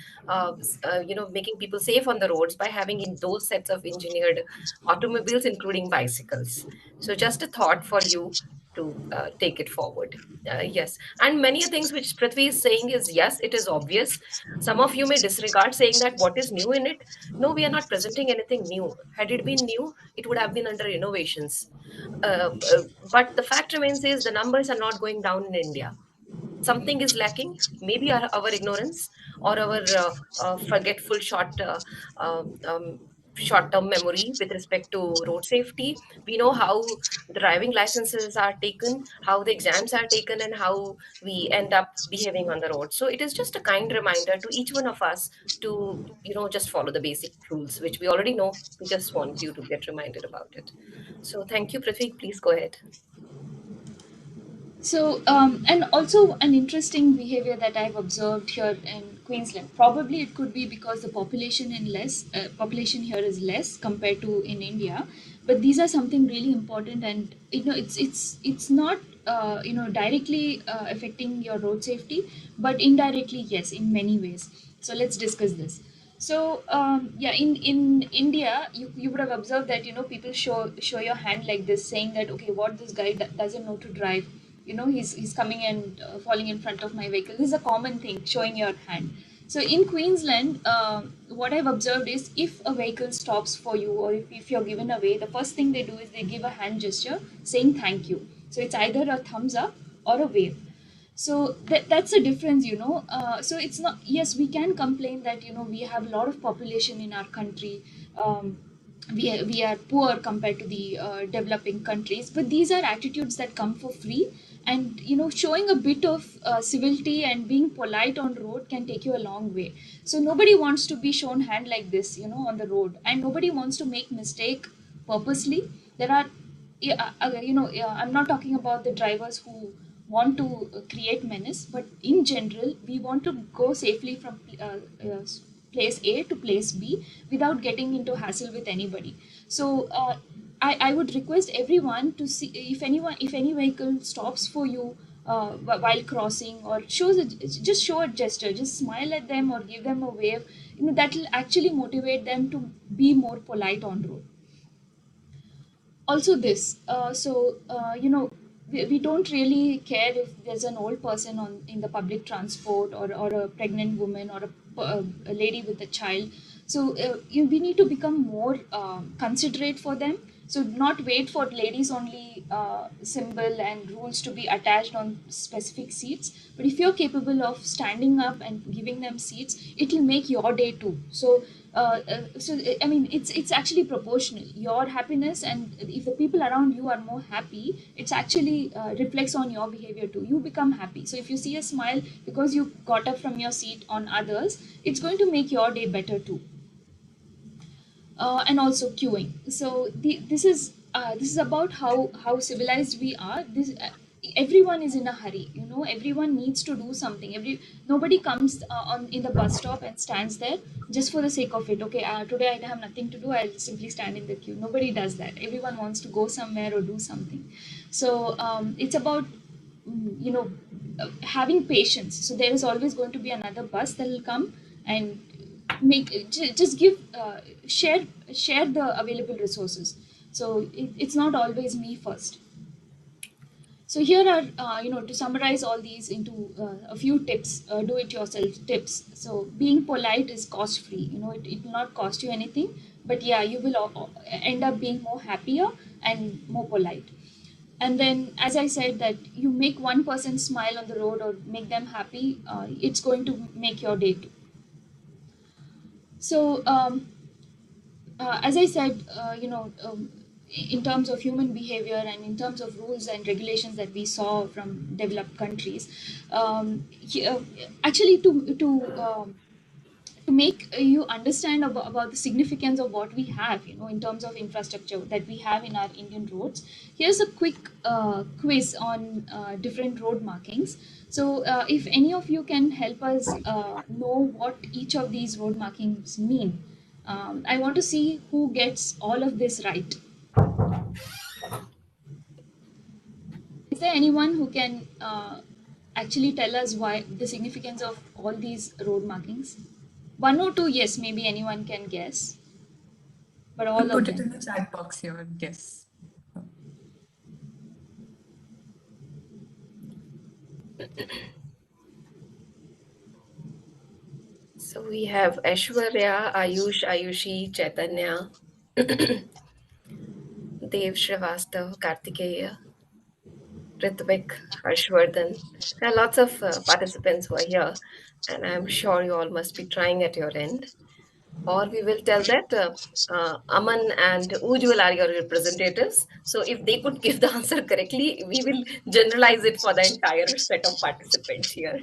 making people safe on the roads by having in those sets of engineered automobiles, including bicycles. So just a thought for you to take it forward. Yes, and many things which Prithvi is saying is yes, it is obvious. Some of you may disregard saying that what is new in it. No, we are not presenting anything new. Had it been new, it would have been under innovations. But the fact remains is the numbers are not going down in India. Something is lacking, maybe our ignorance or our forgetful short term memory with respect to road safety. We know how the driving licenses are taken, how the exams are taken, and how we end up behaving on the road. So it is just a kind reminder to each one of us to just follow the basic rules which we already know. We just want you to get reminded about it. So thank you, Prithvi, please go ahead. So, and also an interesting behavior that I've observed here in Queensland. Probably it could be because the population here is less compared to in India. But these are something really important, and it's not directly affecting your road safety, but indirectly, yes, in many ways. So let's discuss this. So yeah, in India, you would have observed that people show your hand like this, saying that, okay, what, this guy doesn't know to drive. He's coming and falling in front of my vehicle. This is a common thing, showing your hand. So in Queensland, what I've observed is, if a vehicle stops for you, or if you're given away, the first thing they do is they give a hand gesture saying thank you. So it's either a thumbs up or a wave. So that's a difference. So it's not, yes, we can complain that we have a lot of population in our country. We are poor compared to the developing countries, but these are attitudes that come for free. And showing a bit of civility and being polite on road can take you a long way. So nobody wants to be shown hand like this on the road, and nobody wants to make mistake purposely. There are, yeah, I'm not talking about the drivers who want to create menace, but in general, we want to go safely from place A to place B without getting into hassle with anybody. So I would request everyone to see, if any vehicle stops for you while crossing, or just show a gesture, just smile at them or give them a wave. That will actually motivate them to be more polite on road. Also this we don't really care if there's an old person on in the public transport, or a pregnant woman, or a lady with a child. So we need to become more considerate for them. So not wait for ladies only symbol and rules to be attached on specific seats, but if you're capable of standing up and giving them seats, it will make your day too. I mean, it's actually proportional. Your happiness, and if the people around you are more happy, it's actually reflects on your behavior too. You become happy. So if you see a smile because you got up from your seat on others, it's going to make your day better too. And also queuing. So this is this is about how civilized we are. This everyone is in a hurry. You know, everyone needs to do something. Nobody comes on in the bus stop and stands there just for the sake of it. Okay, today I have nothing to do. I'll simply stand in the queue. Nobody does that. Everyone wants to go somewhere or do something. So it's about you know having patience. So there is always going to be another bus that will come and just give share the available resources. So it's not always me first. So here are to summarize all these into a few tips, do it yourself tips. So being polite is cost free. It will not cost you anything, but yeah, you will end up being more happier and more polite. And then, as I said, that you make one person smile on the road or make them happy, it's going to make your day too. So as I said, in terms of human behavior and in terms of rules and regulations that we saw from developed countries, actually to make you understand about the significance of what we have, in terms of infrastructure that we have in our Indian roads, here's a quick quiz on different road markings. So if any of you can help us know what each of these road markings mean, I want to see who gets all of this right. Is there anyone who can actually tell us why the significance of all these road markings? One or two, yes, maybe anyone can guess, but I'll all of put it them. in the chat box here. Yes. So we have Aishwarya, Ayush, Ayushi, Chaitanya, Dev Srivastav, Kartikeya, Ritvik, Harshvardhan. There are lots of participants who are here, and I'm sure you all must be trying at your end. Or we will tell that Aman and Ujjwal are your representatives. So if they could give the answer correctly, we will generalize it for the entire set of participants here.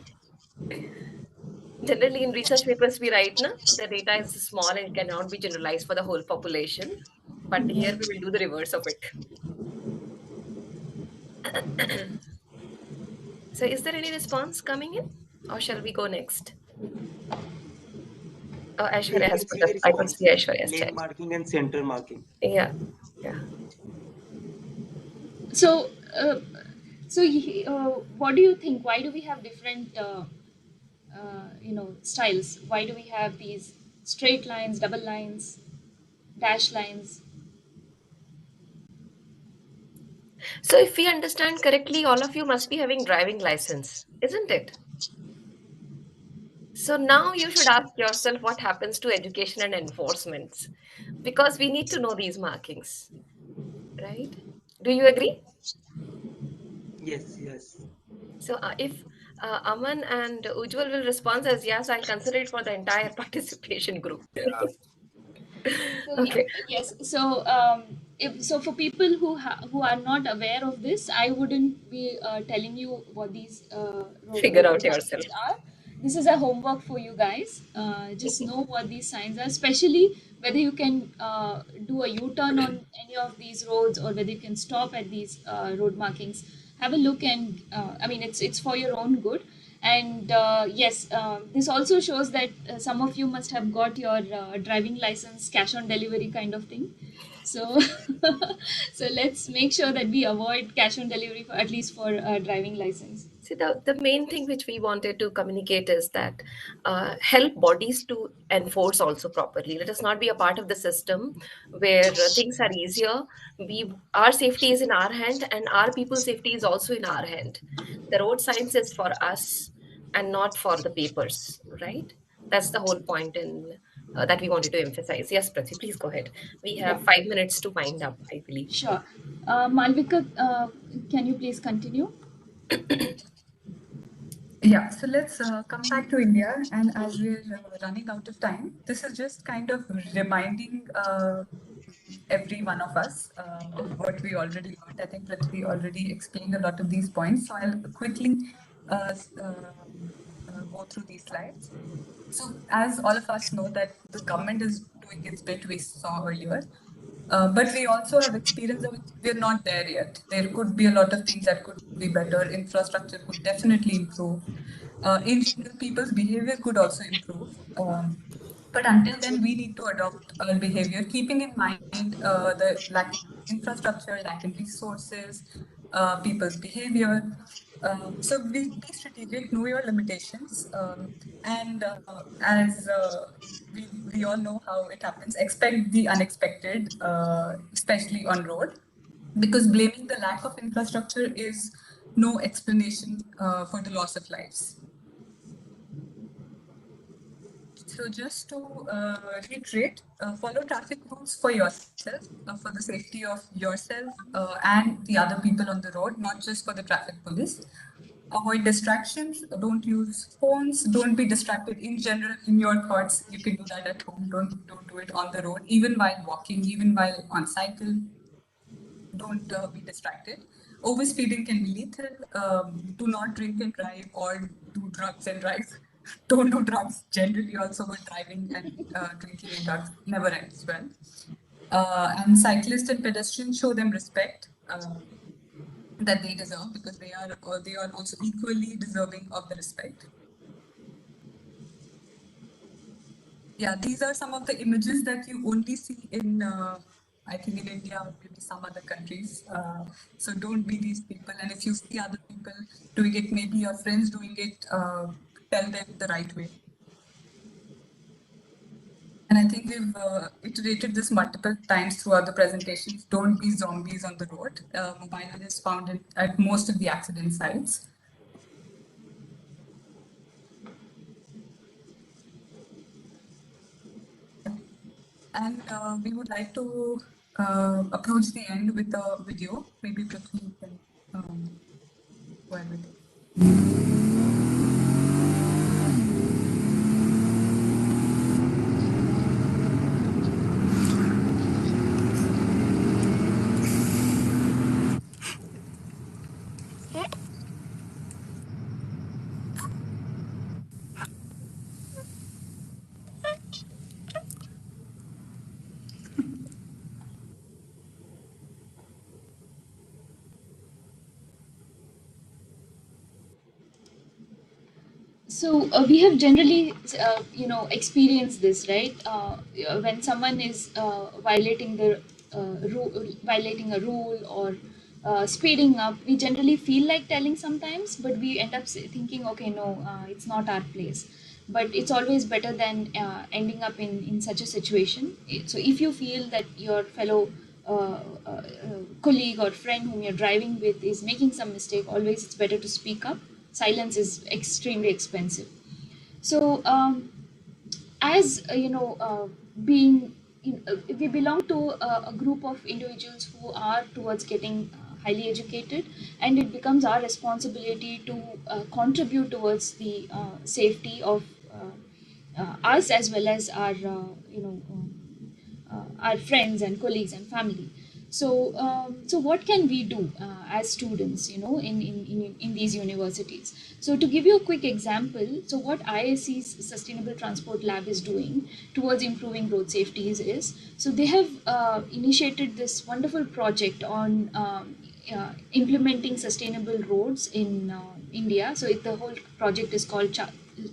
Generally, in research papers we write, na, the data is small and it cannot be generalized for the whole population. But here we will do the reverse of it. So is there any response coming in? Or shall we go next? Oh, We Aishwarya has can put see up. the I could response. see Aishwarya's Lane chat. marking and center marking. Yeah. Yeah. So, what do you think? Why do we have different, styles? Why do we have these straight lines, double lines, dash lines? So if we understand correctly, all of you must be having driving license, isn't it? So now you should ask yourself what happens to education and enforcement, because we need to know these markings, right? Do you agree? Yes, yes. So if Aman and Ujjwal will respond as yes, I'll consider it for the entire participation group. So Okay, yes, so for people who are not aware of this, I wouldn't be telling you what these figure road out yourself. markings are. This is a homework for you guys. Just know what these signs are, especially whether you can do a U-turn on any of these roads or whether you can stop at these road markings. Have a look, and I mean it's for your own good. And yes, this also shows that some of you must have got your driving license cash on delivery kind of thing. So, so let's make sure that we avoid cash on delivery for at least for driving license. See, the main thing which we wanted to communicate is that help bodies to enforce also properly. Let us not be a part of the system where things are easier. Our safety is in our hand, and our people's safety is also in our hand. The road science is for us and not for the papers, right? That's the whole point in that we wanted to emphasize. Yes, Prati, please go ahead. We Yeah, have 5 minutes to wind up, I believe. sure. Malvika, can you please continue? Yeah, so let's come back to India. And as we're running out of time, this is just kind of reminding every one of us of what we already learned. I think that we already explained a lot of these points. So I'll quickly go through these slides. So as all of us know that the government is doing its bit, we saw earlier. But we also have experience of we're not there yet. There could be a lot of things that could be better. Infrastructure could definitely improve. In general, people's behavior could also improve. But until then, we need to adopt our behavior, keeping in mind the lack in infrastructure, lack in resources, people's behavior. So be strategic, know your limitations, and we all know how it happens. Expect the unexpected, especially on road, because blaming the lack of infrastructure is no explanation for the loss of lives. So just to reiterate, follow traffic rules for yourself, for the safety of yourself and the other people on the road, not just for the traffic police. Avoid distractions. Don't use phones. Don't be distracted in general in your thoughts. You can do that at home. Don't do it on the road, even while walking, even while on cycle. Don't be distracted. Overspeeding can be lethal. Do not drink and drive or do drugs and drive. Don't do drugs generally also, but driving and drinking and drugs never ends well. And cyclists and pedestrians, show them respect that they deserve, because they are also equally deserving of the respect. Yeah, these are some of the images that you only see in, I think, in India or maybe some other countries. So don't be these people. And if you see other people doing it, maybe your friends doing it, tell them the right way. And I think we've iterated this multiple times throughout the presentations. Don't be zombies on the road. Mobile is found at most of the accident sites. And we would like to approach the end with a video. Maybe Prithvi can go ahead with it. So we have generally, experienced this, right? When someone is violating a rule or speeding up, we generally feel like telling sometimes, but we end up thinking, okay, no, it's not our place. But it's always better than ending up in such a situation. So if you feel that your fellow colleague or friend whom you're driving with is making some mistake, always it's better to speak up. Silence is extremely expensive. So as being we belong to a group of individuals who are towards getting highly educated, and it becomes our responsibility to contribute towards the safety of us as well as our our friends and colleagues and family. So, so what can we do as students, in these universities? So, to give you a quick example, so what ISC's Sustainable Transport Lab is doing towards improving road safety is so they have initiated this wonderful project on implementing sustainable roads in India. So, the whole project is called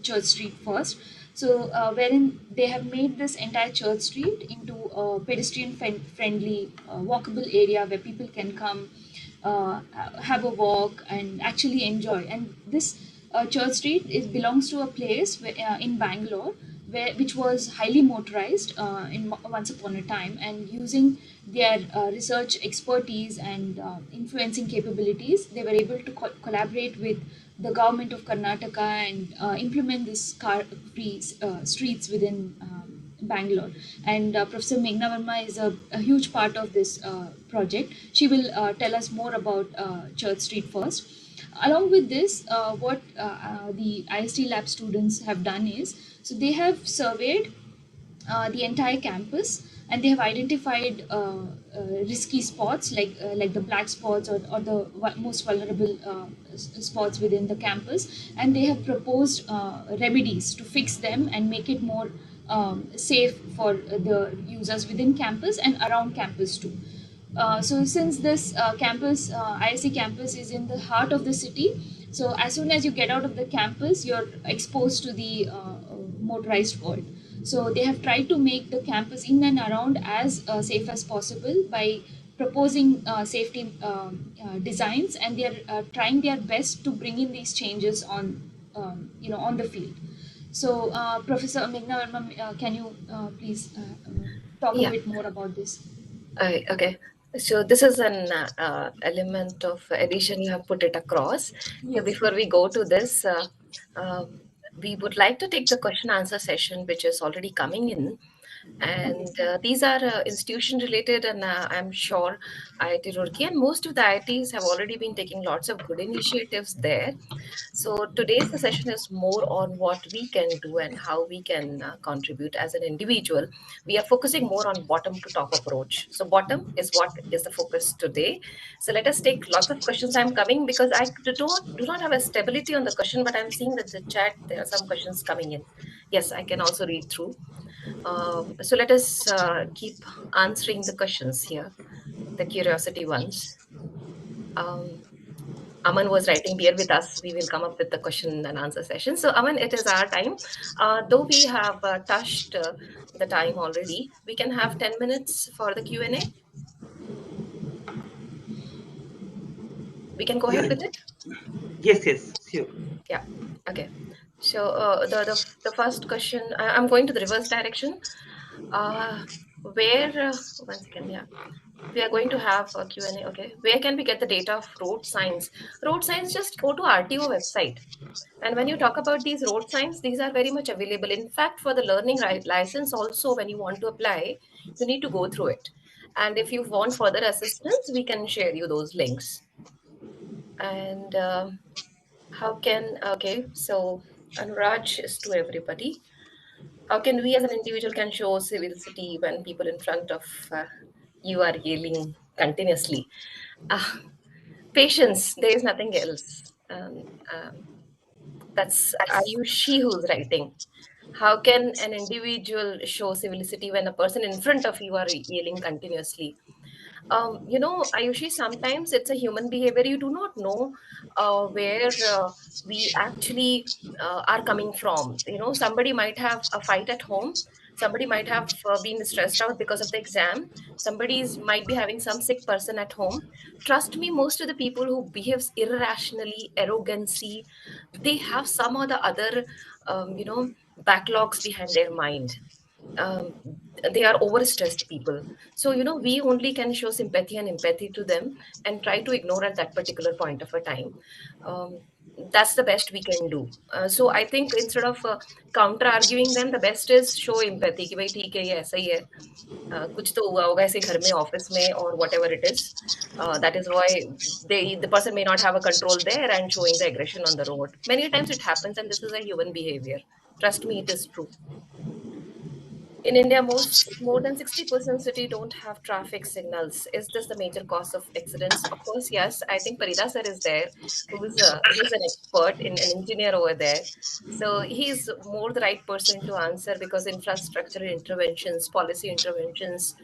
Church Street First. So, wherein they have made this entire Church Street into a pedestrian friendly, walkable area where people can come, have a walk, and actually enjoy. And this Church Street belongs to a place in Bangalore, which was highly motorized once upon a time, and using their research expertise and influencing capabilities, they were able to collaborate with the government of Karnataka and implement this car-free streets within Bangalore. And Professor Meghna Verma is a huge part of this project. She will tell us more about Church Street First. Along with this, what the IST lab students have done is, so they have surveyed the entire campus, and they have identified risky spots like the black spots, or the most vulnerable spots within the campus, and they have proposed remedies to fix them and make it more safe for the users within campus and around campus too. So since this ISC campus is in the heart of the city, so as soon as you get out of the campus, you're exposed to the motorized world. So they have tried to make the campus in and around as safe as possible by proposing safety designs, and they are trying their best to bring in these changes on on the field. So Professor Meghna Verma, can you please talk a Yeah. bit more about this? Okay. So this is an element of addition you have put it across. So Yes. before we go to this, uh, we would like to take the question answer session, which is already coming in. Okay. And these are institution related, and I'm sure IIT Roorkee and most of the IITs have already been taking lots of good initiatives there. So today's the session is more on what we can do and how we can contribute as an individual. We are focusing more on bottom to top approach. So bottom is what is the focus today. So let us take lots of questions. I'm coming because I do not have a stability on the question, but I'm seeing that the chat there are some questions coming in. Yes, I can also read through. So let us keep answering the questions here, the curiosity ones. Um, Aman was writing, bear with us. We will come up with the question and answer session. So, Aman, it is our time. Though we have touched the time already, we can have 10 minutes for the Q&A. We can go ahead with it. Yes, yes, sure. Yeah. Okay. So, the first question, I'm going to the reverse direction. Where, one second, yeah. We are going to have a Q&A. Okay. Where can we get the data of road signs? Road signs, just go to RTO website. And when you talk about these road signs, these are very much available. In fact, for the learning license, also, when you want to apply, you need to go through it. And if you want further assistance, we can share you those links. And how can, okay, so Anuraj is to everybody. How can we as an individual can show civility when people in front of you are yelling continuously? Ah, patience, there is nothing else. That's Ayushi who's writing. How can an individual show civility when a person in front of you are yelling continuously? Ayushi, sometimes it's a human behavior. You do not know where we actually are coming from. Somebody might have a fight at home. Somebody might have been stressed out because of the exam. Somebody's might be having some sick person at home. Trust me, most of the people who behaves irrationally, arrogancy, they have some or the other, backlogs behind their mind. um, they are overstressed people. So we only can show sympathy and empathy to them and try to ignore at that particular point of a time. um, that's the best we can do. So I think instead of counter arguing them, the best is show empathy कि भाई ठीक है ये ऐसा ही है. कुछ तो हुआ होगा ऐसे घर में ऑफिस में or whatever it is. That is why the person may not have a control there and showing the aggression on the road. Many times it happens, and this is a human behavior. Trust me, it is true. In India, more than 60% city don't have traffic signals. Is this the major cause of accidents? Of course, yes. I think Parida sir is there, who's an expert in an engineer over there. So he's more the right person to answer because infrastructure interventions, policy interventions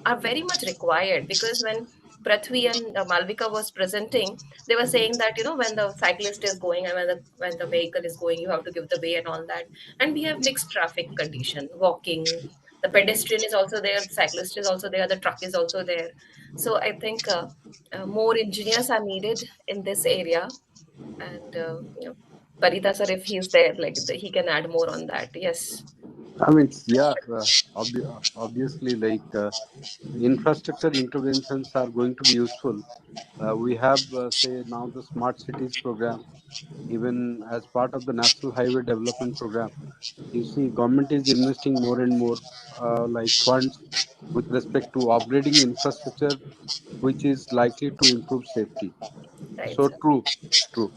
are very much required. Because when Prithvi and Malvika was presenting, they were saying that when the cyclist is going and when the vehicle is going, you have to give the way and all that. And we have mixed traffic condition, walking, the pedestrian is also there, the cyclist is also there, the truck is also there. So I think more engineers are needed in this area. And Parita sir, if he's there, like he can add more on that. Yes. I mean, yeah, obviously, like infrastructure interventions are going to be useful. We have, say, now the smart cities program, even as part of the National Highway Development Program. You see, government is investing more and more, like funds with respect to upgrading infrastructure, which is likely to improve safety. Right, So sir. true, true.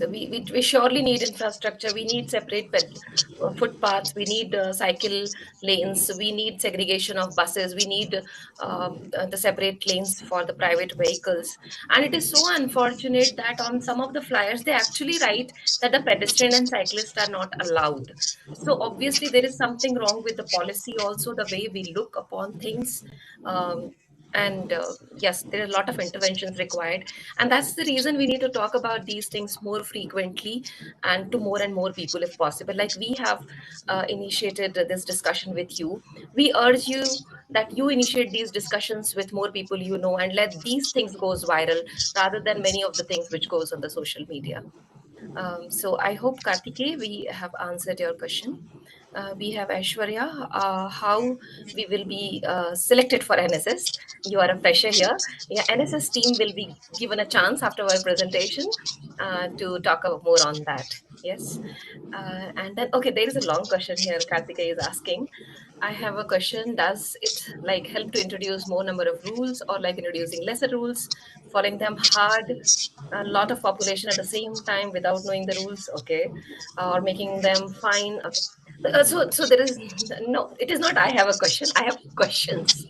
So we surely need infrastructure. We need separate footpaths. We need cycle lanes. We need segregation of buses. We need the separate lanes for the private vehicles. And it is so unfortunate that on some of the flyers they actually write that the pedestrian and cyclist are not allowed. So obviously there is something wrong with the policy, also the way we look upon things. And yes, there are a lot of interventions required, and that's the reason we need to talk about these things more frequently and to more and more people if possible. Like we have initiated this discussion with you. We urge you that you initiate these discussions with more people, you know, and let these things goes viral rather than many of the things which goes on the social media. So I hope, Kartike, we have answered your question. We have Aishwarya, how we will be selected for NSS. You are a fresher here. Yeah, NSS team will be given a chance after our presentation to talk about more on that. Yes. And then, okay, there is a long question here. Kartika is asking. I have a question. Does it like help to introduce more number of rules, or like introducing lesser rules, following them hard, a lot of population at the same time without knowing the rules? Okay, or making them fine? Okay. So there is no. It is not. I have a question. I have questions,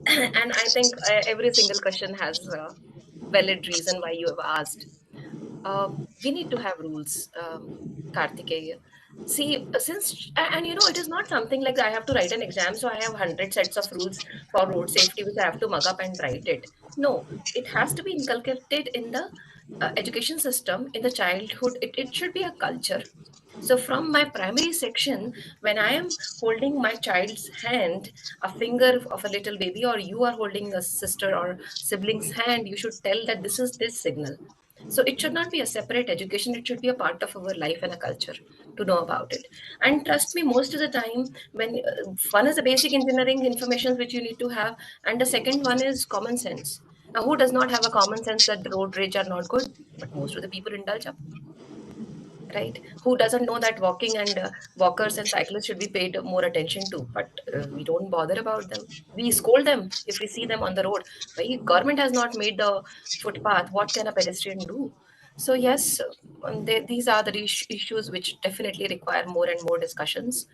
and I think every single question has a valid reason why you have asked. We need to have rules, Kartikeya. See, and you know, it is not something like I have to write an exam, so I have 100 sets of rules for road safety, which I have to mug up and write it. No, it has to be inculcated in the education system, in the childhood. It should be a culture. So, from my primary section, when I am holding my child's hand, a finger of a little baby, or you are holding a sister or sibling's hand, you should tell that this is this signal. So it should not be a separate education. It should be a part of our life and a culture to know about it. And trust me, most of the time, when one is the basic engineering information which you need to have, and the second one is common sense. Now, who does not have a common sense that the road rage are not good? But most of the people indulge up, right? Who doesn't know that walking and walkers and cyclists should be paid more attention to? But we don't bother about them. We scold them if we see them on the road. Why government has not made the footpath? What can a pedestrian do? So yes, these are the issues which definitely require more and more discussions,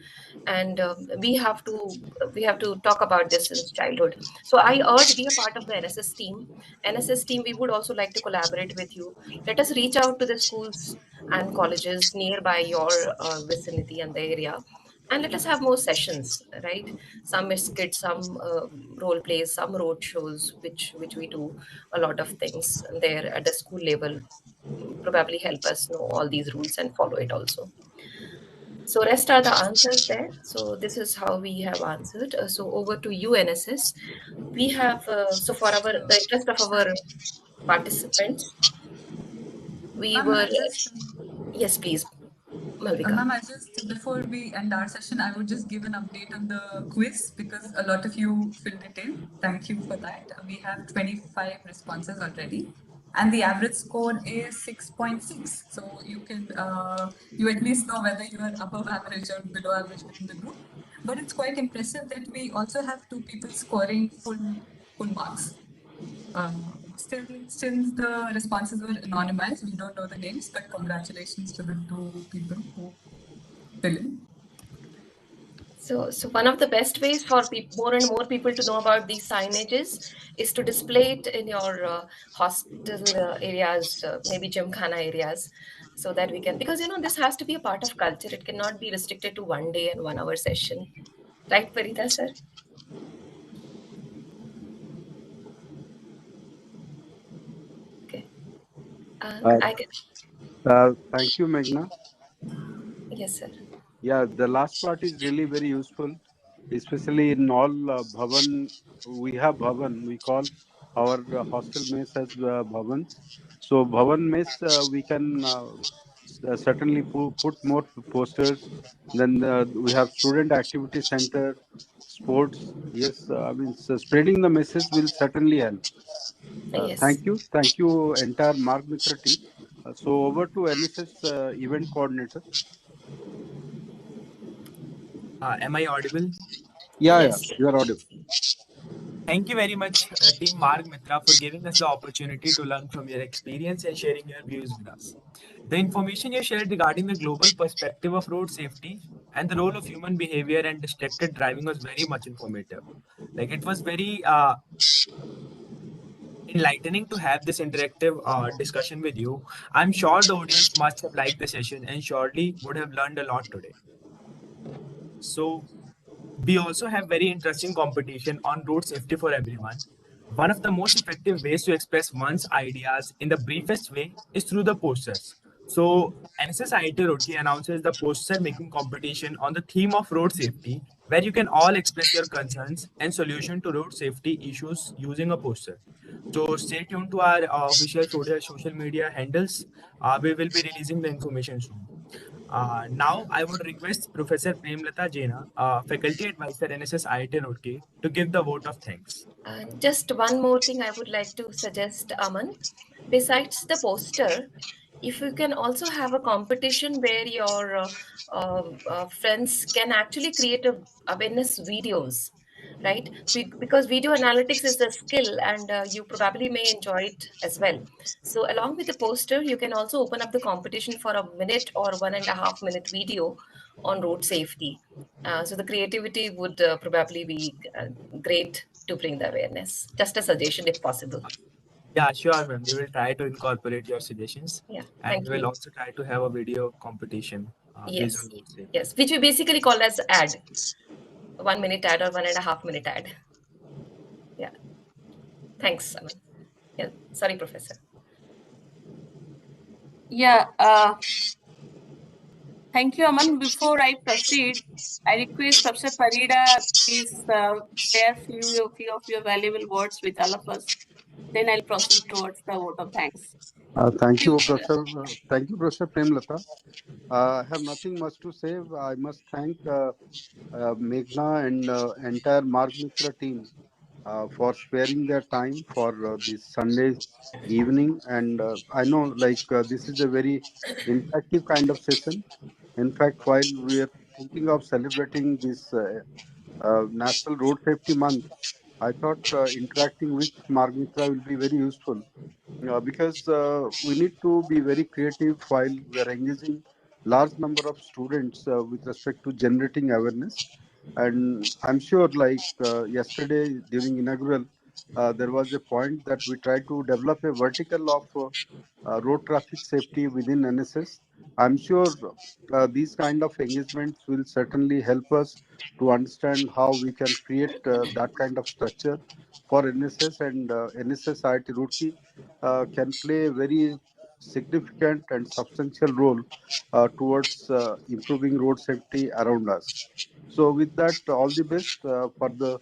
and we have to talk about this since childhood. So I urge, be a part of the NSS team. NSS team, we would also like to collaborate with you. Let us reach out to the schools and colleges nearby your vicinity and the area, and let us have more sessions, right? Some is skits, some role plays, some road shows, which we do a lot of things there at the school level. Probably help us know all these rules and follow it also. So rest are the answers there. So this is how we have answered. So over to you, NSS. We have so for our the interest of our participants, we Ma'am, were I just yes, please, Malvika. Ma'am, before we end our session, I would just give an update on the quiz because a lot of you filled it in. Thank you for that. We have 25 responses already, and the average score is 6.6. So you at least know whether you are above average or below average within the group. But it's quite impressive that we also have two people scoring full marks. Still, since the responses were anonymized, we don't know the names, but congratulations to the two people who fill in. So one of the best ways for more and more people to know about these signages is to display it in your hostel areas, maybe gymkhana areas, so that we can, because you know this has to be a part of culture. It cannot be restricted to 1 day and 1 hour session, right, Parita sir? Okay, Uh, I can, Thank you, Meghna. yes sir. Yeah, the last part is really very useful, especially in all bhavan. We have bhavan. We call our hostel mess as bhavans. So bhavan mess, we can certainly put more posters. Then we have student activity center, sports. Yes, I mean, so spreading the message will certainly help. Yes. Thank you, entire Marg-Mitra team. So over to NSS event coordinator. Am I audible? Yeah, Yes. you are audible. Thank you very much, Team Marg-Mitra, for giving us the opportunity to learn from your experience and sharing your views with us. The information you shared regarding the global perspective of road safety and the role of human behavior and distracted driving was very much informative. Like it was very enlightening to have this interactive discussion with you. I'm sure the audience must have liked the session and surely would have learned a lot today. So, we also have very interesting competition on road safety for everyone. One of the most effective ways to express one's ideas in the briefest way is through the posters. So, NSS IIT Roorkee announces the poster making competition on the theme of road safety, where you can all express your concerns and solution to road safety issues using a poster. So, stay tuned to our official social media handles. We will be releasing the information soon. Now, I would request Professor Premlata Jaina, Faculty Advisor NSS IIT Roorkee, to give the vote of thanks. Just one more thing I would like to suggest, Aman. Besides the poster, if you can also have a competition where your friends can actually create awareness videos, right? Because video analytics is a skill, and you probably may enjoy it as well. So, along with the poster, you can also open up the competition for a minute or 1.5 minute video on road safety. So the creativity would probably be great to bring the awareness. Just a suggestion, if possible. Yeah, sure, ma'am. We will try to incorporate your suggestions, Yeah, and thank we will you. also try to have a video competition based on Yes, road safety. yes, which we basically call as ad, 1 minute ad or 1.5 minute ad. Yeah, thanks, Aman. Yeah, sorry, Professor. Yeah, thank you, Aman. Before I proceed, I request Professor Parida, please share few of your valuable words with all of us. Then I'll proceed towards the vote of thanks. Thank You, you, Professor. Thank you, Professor Premlata. I have nothing much to say. I must thank Meghna and entire Marg-Mitra team for sparing their time for this Sunday evening. And I know, this is a very interactive kind of session. In fact, while we are thinking of celebrating this National Road Safety Month, I thought interacting with Marg-Mitra will be very useful because we need to be very creative while we are engaging large number of students with respect to generating awareness. And I'm sure, yesterday during inaugural, there was a point that we tried to develop a vertical of road traffic safety within NSS. I'm sure these kind of engagements will certainly help us to understand how we can create that kind of structure for NSS, and NSS IIT Roorkee can play a very significant and substantial role towards improving road safety around us. So, with that, all the best for the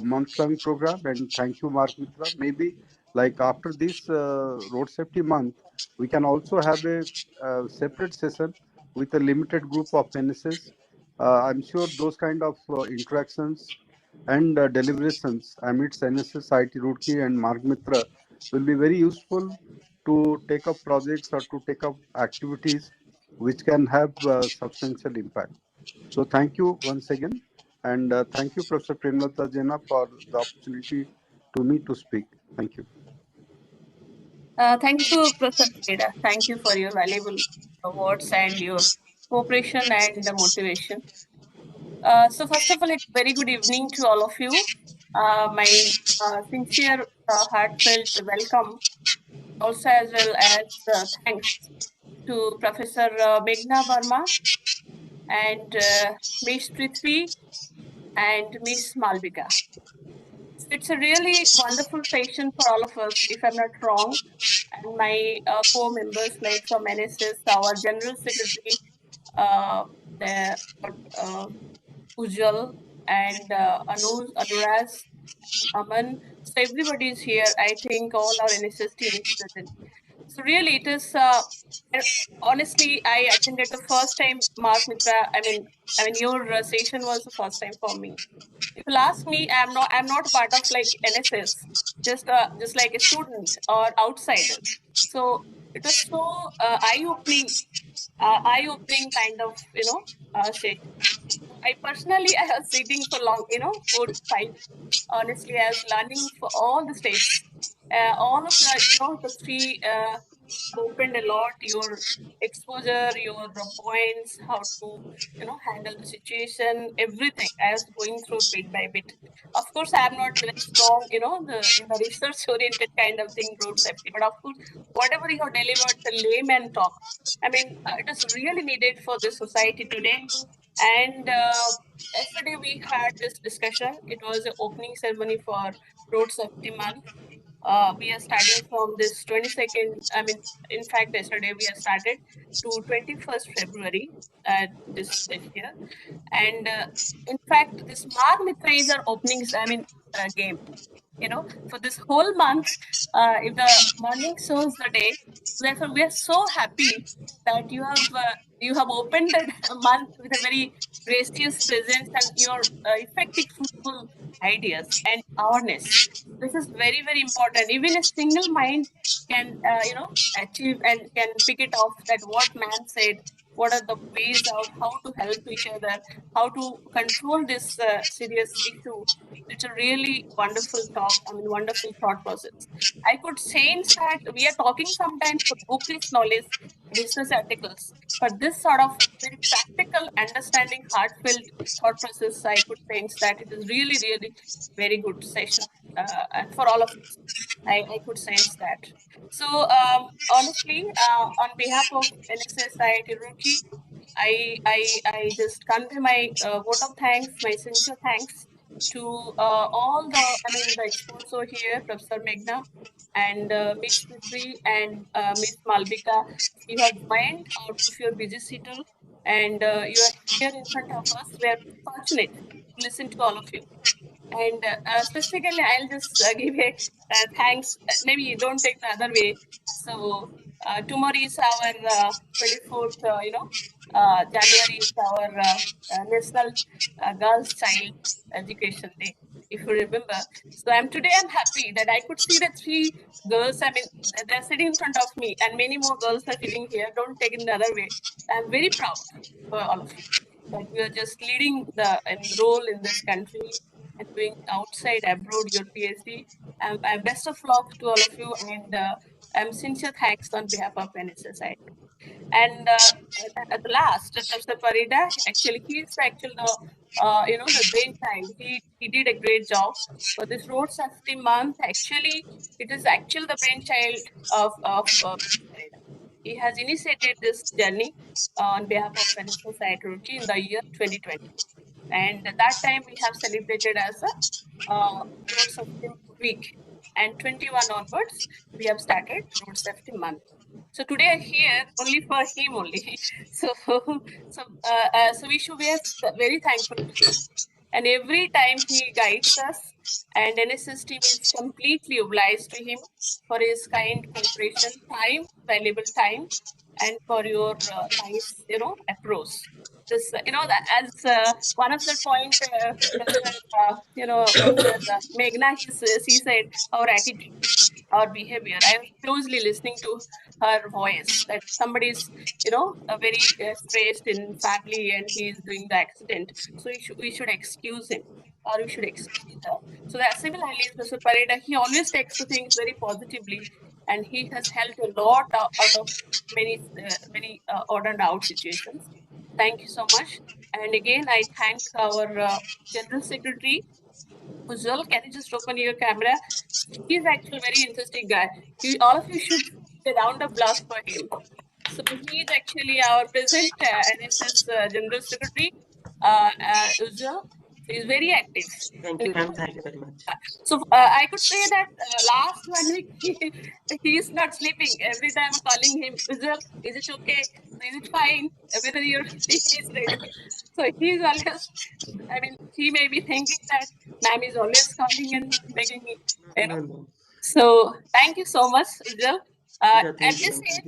month-long program, and thank you, Mark Mitra. Maybe after this road safety month, we can also have a, separate session with a limited group of NSS. I'm sure those kind of interactions and deliberations amidst NSS, IT Roorkee, and Mark Mitra will be very useful to take up projects or to take up activities which can have substantial impact. So thank you once again, and thank you, Professor Premlata Jena, for the opportunity to me to speak. Thank you. thank you, Professor Parida. Thank you for your valuable words and your cooperation and motivation. So first of all, a very good evening to all of you. My sincere, heartfelt welcome, also as well as thanks to Professor Meghna Verma and Miss Prithvi and Miss Malvika. So it's a really wonderful session for all of us, if I'm not wrong. And my co-members, like from NSS, our General Secretary, the Ujjwal and Anuj, Anuraj, Aman. So everybody is here. I think all our NSS team is present. So really, it is. Honestly, I attended the first time Mark Mitra. I mean, your session was the first time for me. If you'll ask me, I'm not part of like NSS, just like a student or outsider. So it was so eye-opening kind of session. I personally, I was sitting for long, 4 to 5. Honestly, I was learning for all the steps. All of the three opened a lot. Your exposure, your points, how to, handle the situation, everything. I was going through bit by bit. Of course, I am not very strong, in the research-oriented kind of thing, road safety. But of course, whatever you have delivered, the layman talk. I mean, it is really needed for the society today. And yesterday we had this discussion. It was an opening ceremony for Road Safety Month. We are starting from this 22nd. I mean, in fact, yesterday we have started to 21st February this year. And in fact, this Marg-Mitra is our openings. I mean, game. For this whole month, if the morning shows the day, therefore we are so happy that you have opened the month with a very gracious presence and your effective, fruitful ideas and awareness. This is very, very important. Even a single mind can, achieve and can pick it off that what man said, what are the ways out, how to help each other, how to control this serious issue. It's a really wonderful talk. I mean, wonderful thought process. I could sense that we are talking sometimes for bookless knowledge, research articles, but this sort of very practical, understanding, heartfelt thought process, I could sense that it is really, really very good session for all of us. I could sense that. So honestly, on behalf of NSS IIT Roorkee, I just convey my vote of thanks, my sincere thanks to all the experts over here, Professor Meghna and Miss Prithvi and Miss Malvika. You have joined out of your busy schedule and you are here in front of us. We are fortunate to listen to all of you. And specifically, I'll just give a thanks. Maybe you don't take the other way. So tomorrow is our 24th, January is our National Girls Child Education Day, if you remember. So I'm happy that I could see the three girls. I mean, they're sitting in front of me, and many more girls are sitting here. Don't take it the other way. I'm very proud for all of you that you are just leading the role in this country and doing outside abroad your PhD. Best of luck to all of you, and I'm sincere thanks on behalf of NSSI. And at the last, Professor Parida, actually, he's actually the brainchild. He did a great job for this road safety month. Actually, it is actually the brainchild of Parida. He has initiated this journey on behalf of NSSI Turkey in the year 2020. And at that time, we have celebrated as a Road Safety Week. And 21 onwards, we have started Road Safety Month. So today I'm here only for him only. So we should be very thankful to him. And every time he guides us, and NSS team is completely obliged to him for his kind cooperation, time, valuable time, and for your nice, approach. This, that as one of the point, Professor Meghna, he said, our attitude, our behavior. I was closely listening to her voice that somebody is, very stressed in family and he is doing the accident. So we should excuse him or we should excuse her. So that similarly, Mr. Pareda, he always takes the things very positively and he has helped a lot out of many odd and out situations. Thank you so much. And again, I thank our General Secretary, Ujjwal. Can you just open your camera? He's actually a very interesting guy. All of you should give a round of applause for him. So he is actually our present NSS General Secretary, Ujjwal. So he's very active. Thank you, ma'am. Thank you very much. So I could say that last 1 week he is not sleeping. Every time I'm calling him, Ujjwal, is it okay? Is it fine? Whether your tea is ready. So he's always, I mean, he may be thinking that ma'am is always calling and making me, No, no. So thank you so much, Ujjwal. Yeah, At thank you, this ma'am. age,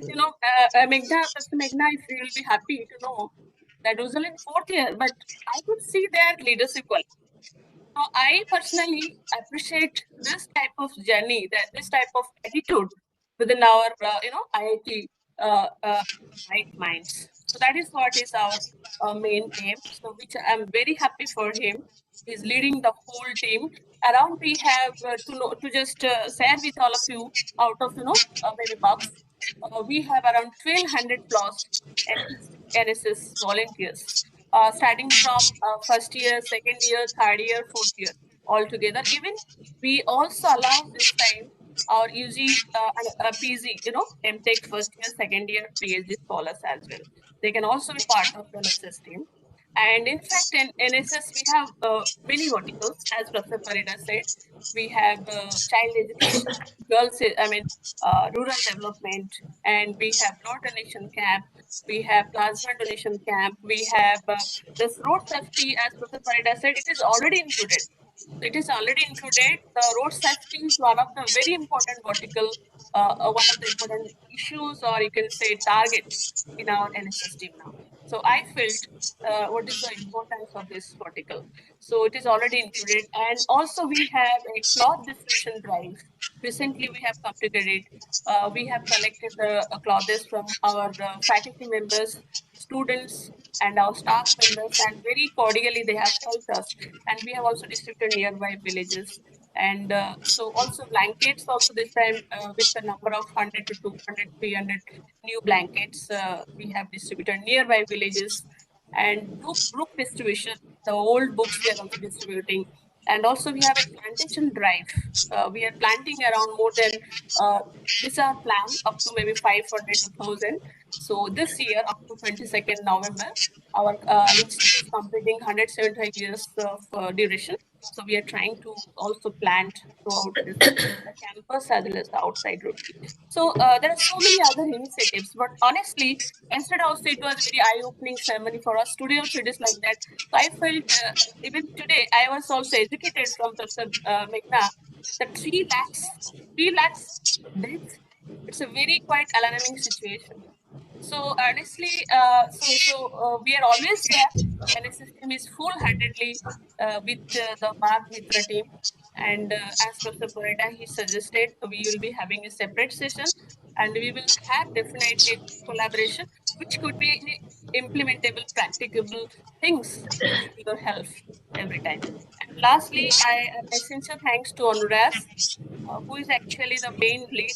Thank you. Professor Meghna, if you will be happy to know that Ujjwal in 4th year, but I could see their leadership quality. So I personally appreciate this type of journey, this type of attitude within our, IIT right minds. So that is what is our main aim. So which I'm very happy for him. He's leading the whole team. Around we have to just share with all of you out of maybe bucks. We have around 1,200 plus NSS volunteers, starting from first year, second year, third year, fourth year, all together. Even we also allow this time our UG and PG, MTech first year, second year, PhD scholars as well. They can also be part of the NSS team. And in fact, in NSS, we have many verticals, as Professor Farida said. We have child education, girls, rural development, and we have blood donation camp, we have plasma donation camp, we have this road safety, as Professor Farida said, it is already included. It is already included. The road safety is one of the very important vertical, one of the important issues, or you can say target in our NSS team now. So I felt what is the importance of this vertical. So it is already included, and also we have a cloth distribution drive. Recently, we have completed it. We have collected the clothes from our faculty members, students, and our staff members, and very cordially they have helped us. And we have also distributed nearby villages. And so also blankets also this time with the number of 100 to 200, 300 new blankets we have distributed nearby villages, and book distribution. The old books we are also distributing, and also we have a plantation drive. We are planting around more than this is our plan up to maybe 500 to 1,000. So this year up to 22nd November, our institute is completing 175 years of duration. So we are trying to also plant throughout this the campus as well as the outside road. So there are so many other initiatives, but honestly, instead also it was a very eye-opening ceremony for us. Today also it is like that. So I felt even today I was also educated from Professor Meghna that 3 lakhs deaths. It's a very quite alarming situation. So honestly, we are always there, and the system is full-heartedly with the Marg-Mitra team. And as Professor Pureta, he suggested we will be having a separate session, and we will have definitely a good collaboration, which could be implementable, practicable things to your health every time. And lastly, my sincere thanks to Anuras, who is actually the main lead.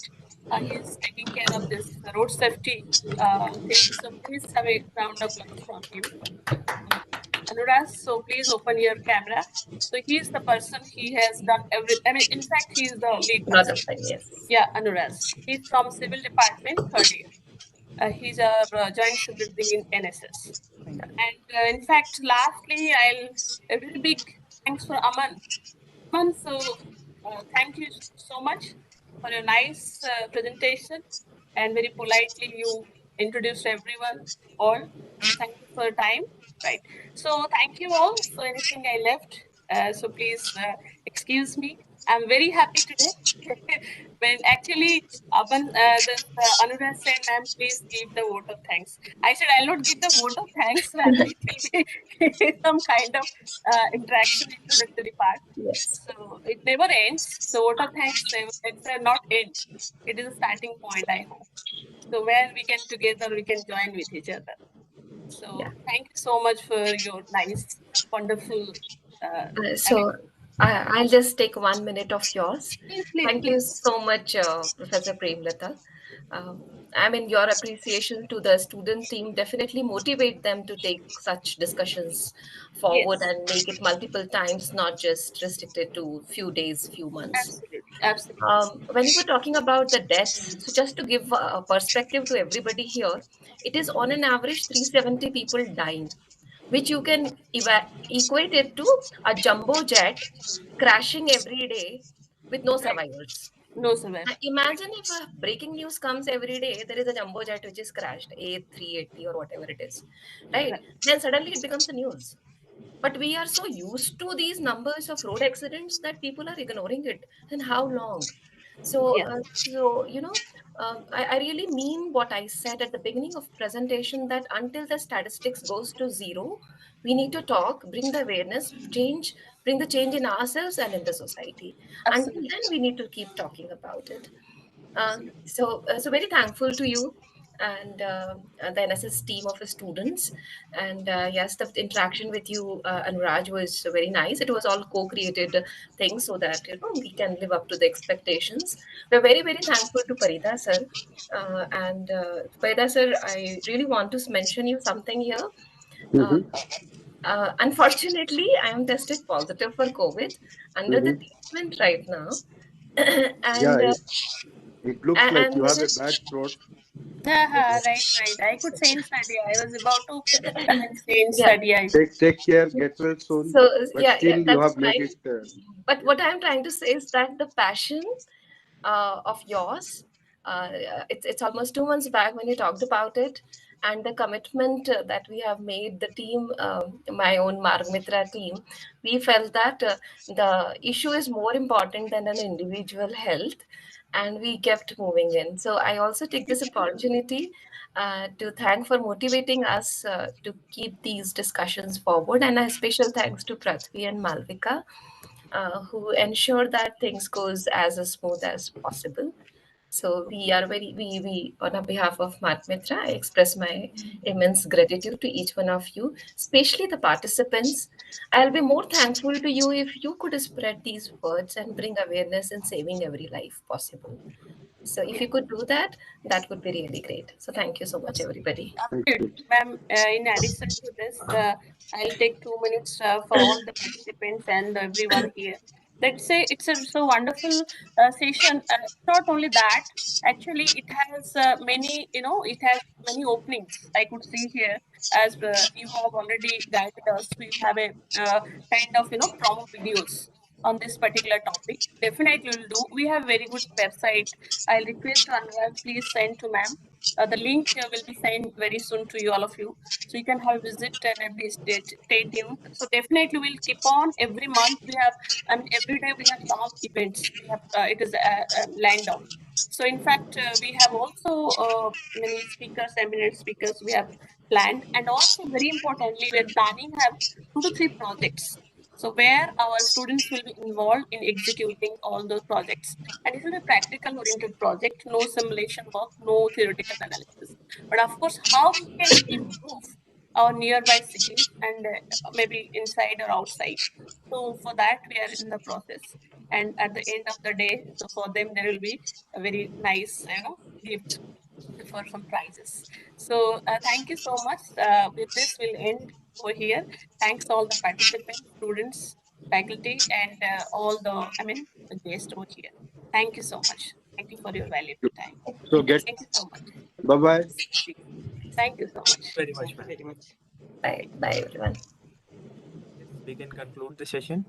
He is taking care of this road safety thing. So please have a round of applause from him. Anuras, so please open your camera. So he is the person, he has done everything. I mean, in fact, he is the lead Not the person. time, yes. Yeah, Anuras. He's from Civil Department, third year. He's a joint secretary in NSS. And in fact, lastly, a very big thanks for Aman. Aman, so thank you so much for your nice presentation, and very politely you introduced everyone all. So thank you for your time. Right. So thank you all. So anything I left, so please excuse me. I'm very happy today. When actually Anuradha said, "Ma'am, please give the vote of thanks." I said, "I'll not give the vote of thanks, and it will be some kind of interaction introductory part." Yes. So it never ends. So vote of thanks never, it's a not end. It is a starting point, I hope. So where we can together we can join with each other. Yeah. So thank you so much for your nice, wonderful. I mean, So I'll just take 1 minute of yours. please, please, Thank you please. so much, Professor Premlata. I mean, your appreciation to the student team definitely motivate them to take such discussions forward Yes, and make it multiple times, not just restricted to few days, few months. absolutely, absolutely. When you were talking about the deaths, so just to give a perspective to everybody here, it is on an average 370 people dying, which you can equate it to a jumbo jet crashing every day with no Right. survivors. No survivor. Now, imagine if a breaking news comes every day, there is a jumbo jet which is crashed, A380 or whatever it is, right? Right. Then suddenly it becomes a news. But we are so used to these numbers of road accidents that people are ignoring it. And how long? So, Yeah. I really mean what I said at the beginning of presentation that until the statistics goes to zero, we need to talk, bring the awareness, change, bring the change in ourselves and in the society. Until Absolutely. then, we need to keep talking about it. Absolutely. So very thankful to you. and the NSS team of students. And yes, the interaction with you, Anuraj, was very nice. It was all co-created things so that we can live up to the expectations. We're very, very thankful to Parida sir. And Parida sir, I really want to mention you something here. Uh, Mm-hmm. Unfortunately, I am tested positive for COVID under the Mm-hmm. treatment right now. Yeah, and it looks like and you have a bad throat. Yeah, it's right, right. I could say in study. I was about to, I mean, say in yeah. study. I Take care, get well soon. So But yeah, still, yeah, you that's have made fine. it. But Yeah. what I'm trying to say is that the passion of yours, it's almost 2 months back when you talked about it, and the commitment that we have made, the team, my own Marg-Mitra team, we felt that the issue is more important than an individual health, and we kept moving in. So I also take this opportunity to thank for motivating us to keep these discussions forward, and a special thanks to Prithvi and Malvika who ensure that things goes as smooth as possible. So we are we on a behalf of Marg-Mitra, I express my immense gratitude to each one of you, especially the participants. I'll be more thankful to you if you could spread these words and bring awareness in saving every life possible. So if you could do that, that would be really great. So thank you so much, everybody. Thank you. Absolutely, ma'am. In addition to this, I'll take 2 minutes for all the participants and everyone here. Let's say it's a so wonderful session. Not only that, actually, it has many. It has many openings. I could see here as you have already guided us. We have a kind of promo videos on this particular topic. Definitely, will do. We have very good website. I'll request Anurag, please send to ma'am the link will be sent very soon to you, all of you. So you can have visit and please stay tuned. So definitely we'll keep on every month. We have, I mean, every day we have some of events. We have it is lined up. So in fact, we have also many speakers, eminent speakers we have planned, and also very importantly, we are planning have 2 to 3 projects. So where our students will be involved in executing all those projects, and it is a practical oriented project, no simulation work, no theoretical analysis. But of course, how we can improve our nearby cities and maybe inside or outside. So for that, we are in the process. And at the end of the day, so for them, there will be a very nice, gift for some prizes. So thank you so much. With this, we'll end over here. Thanks all the participants, students, faculty, and all the, the guests over here. Thank you so much. Thank you for your valuable time. So get. Thank you so much. Bye bye. Thank you so much. Very much, Thank you ma'am. very much. Bye, bye, everyone. Yes, we can conclude the session.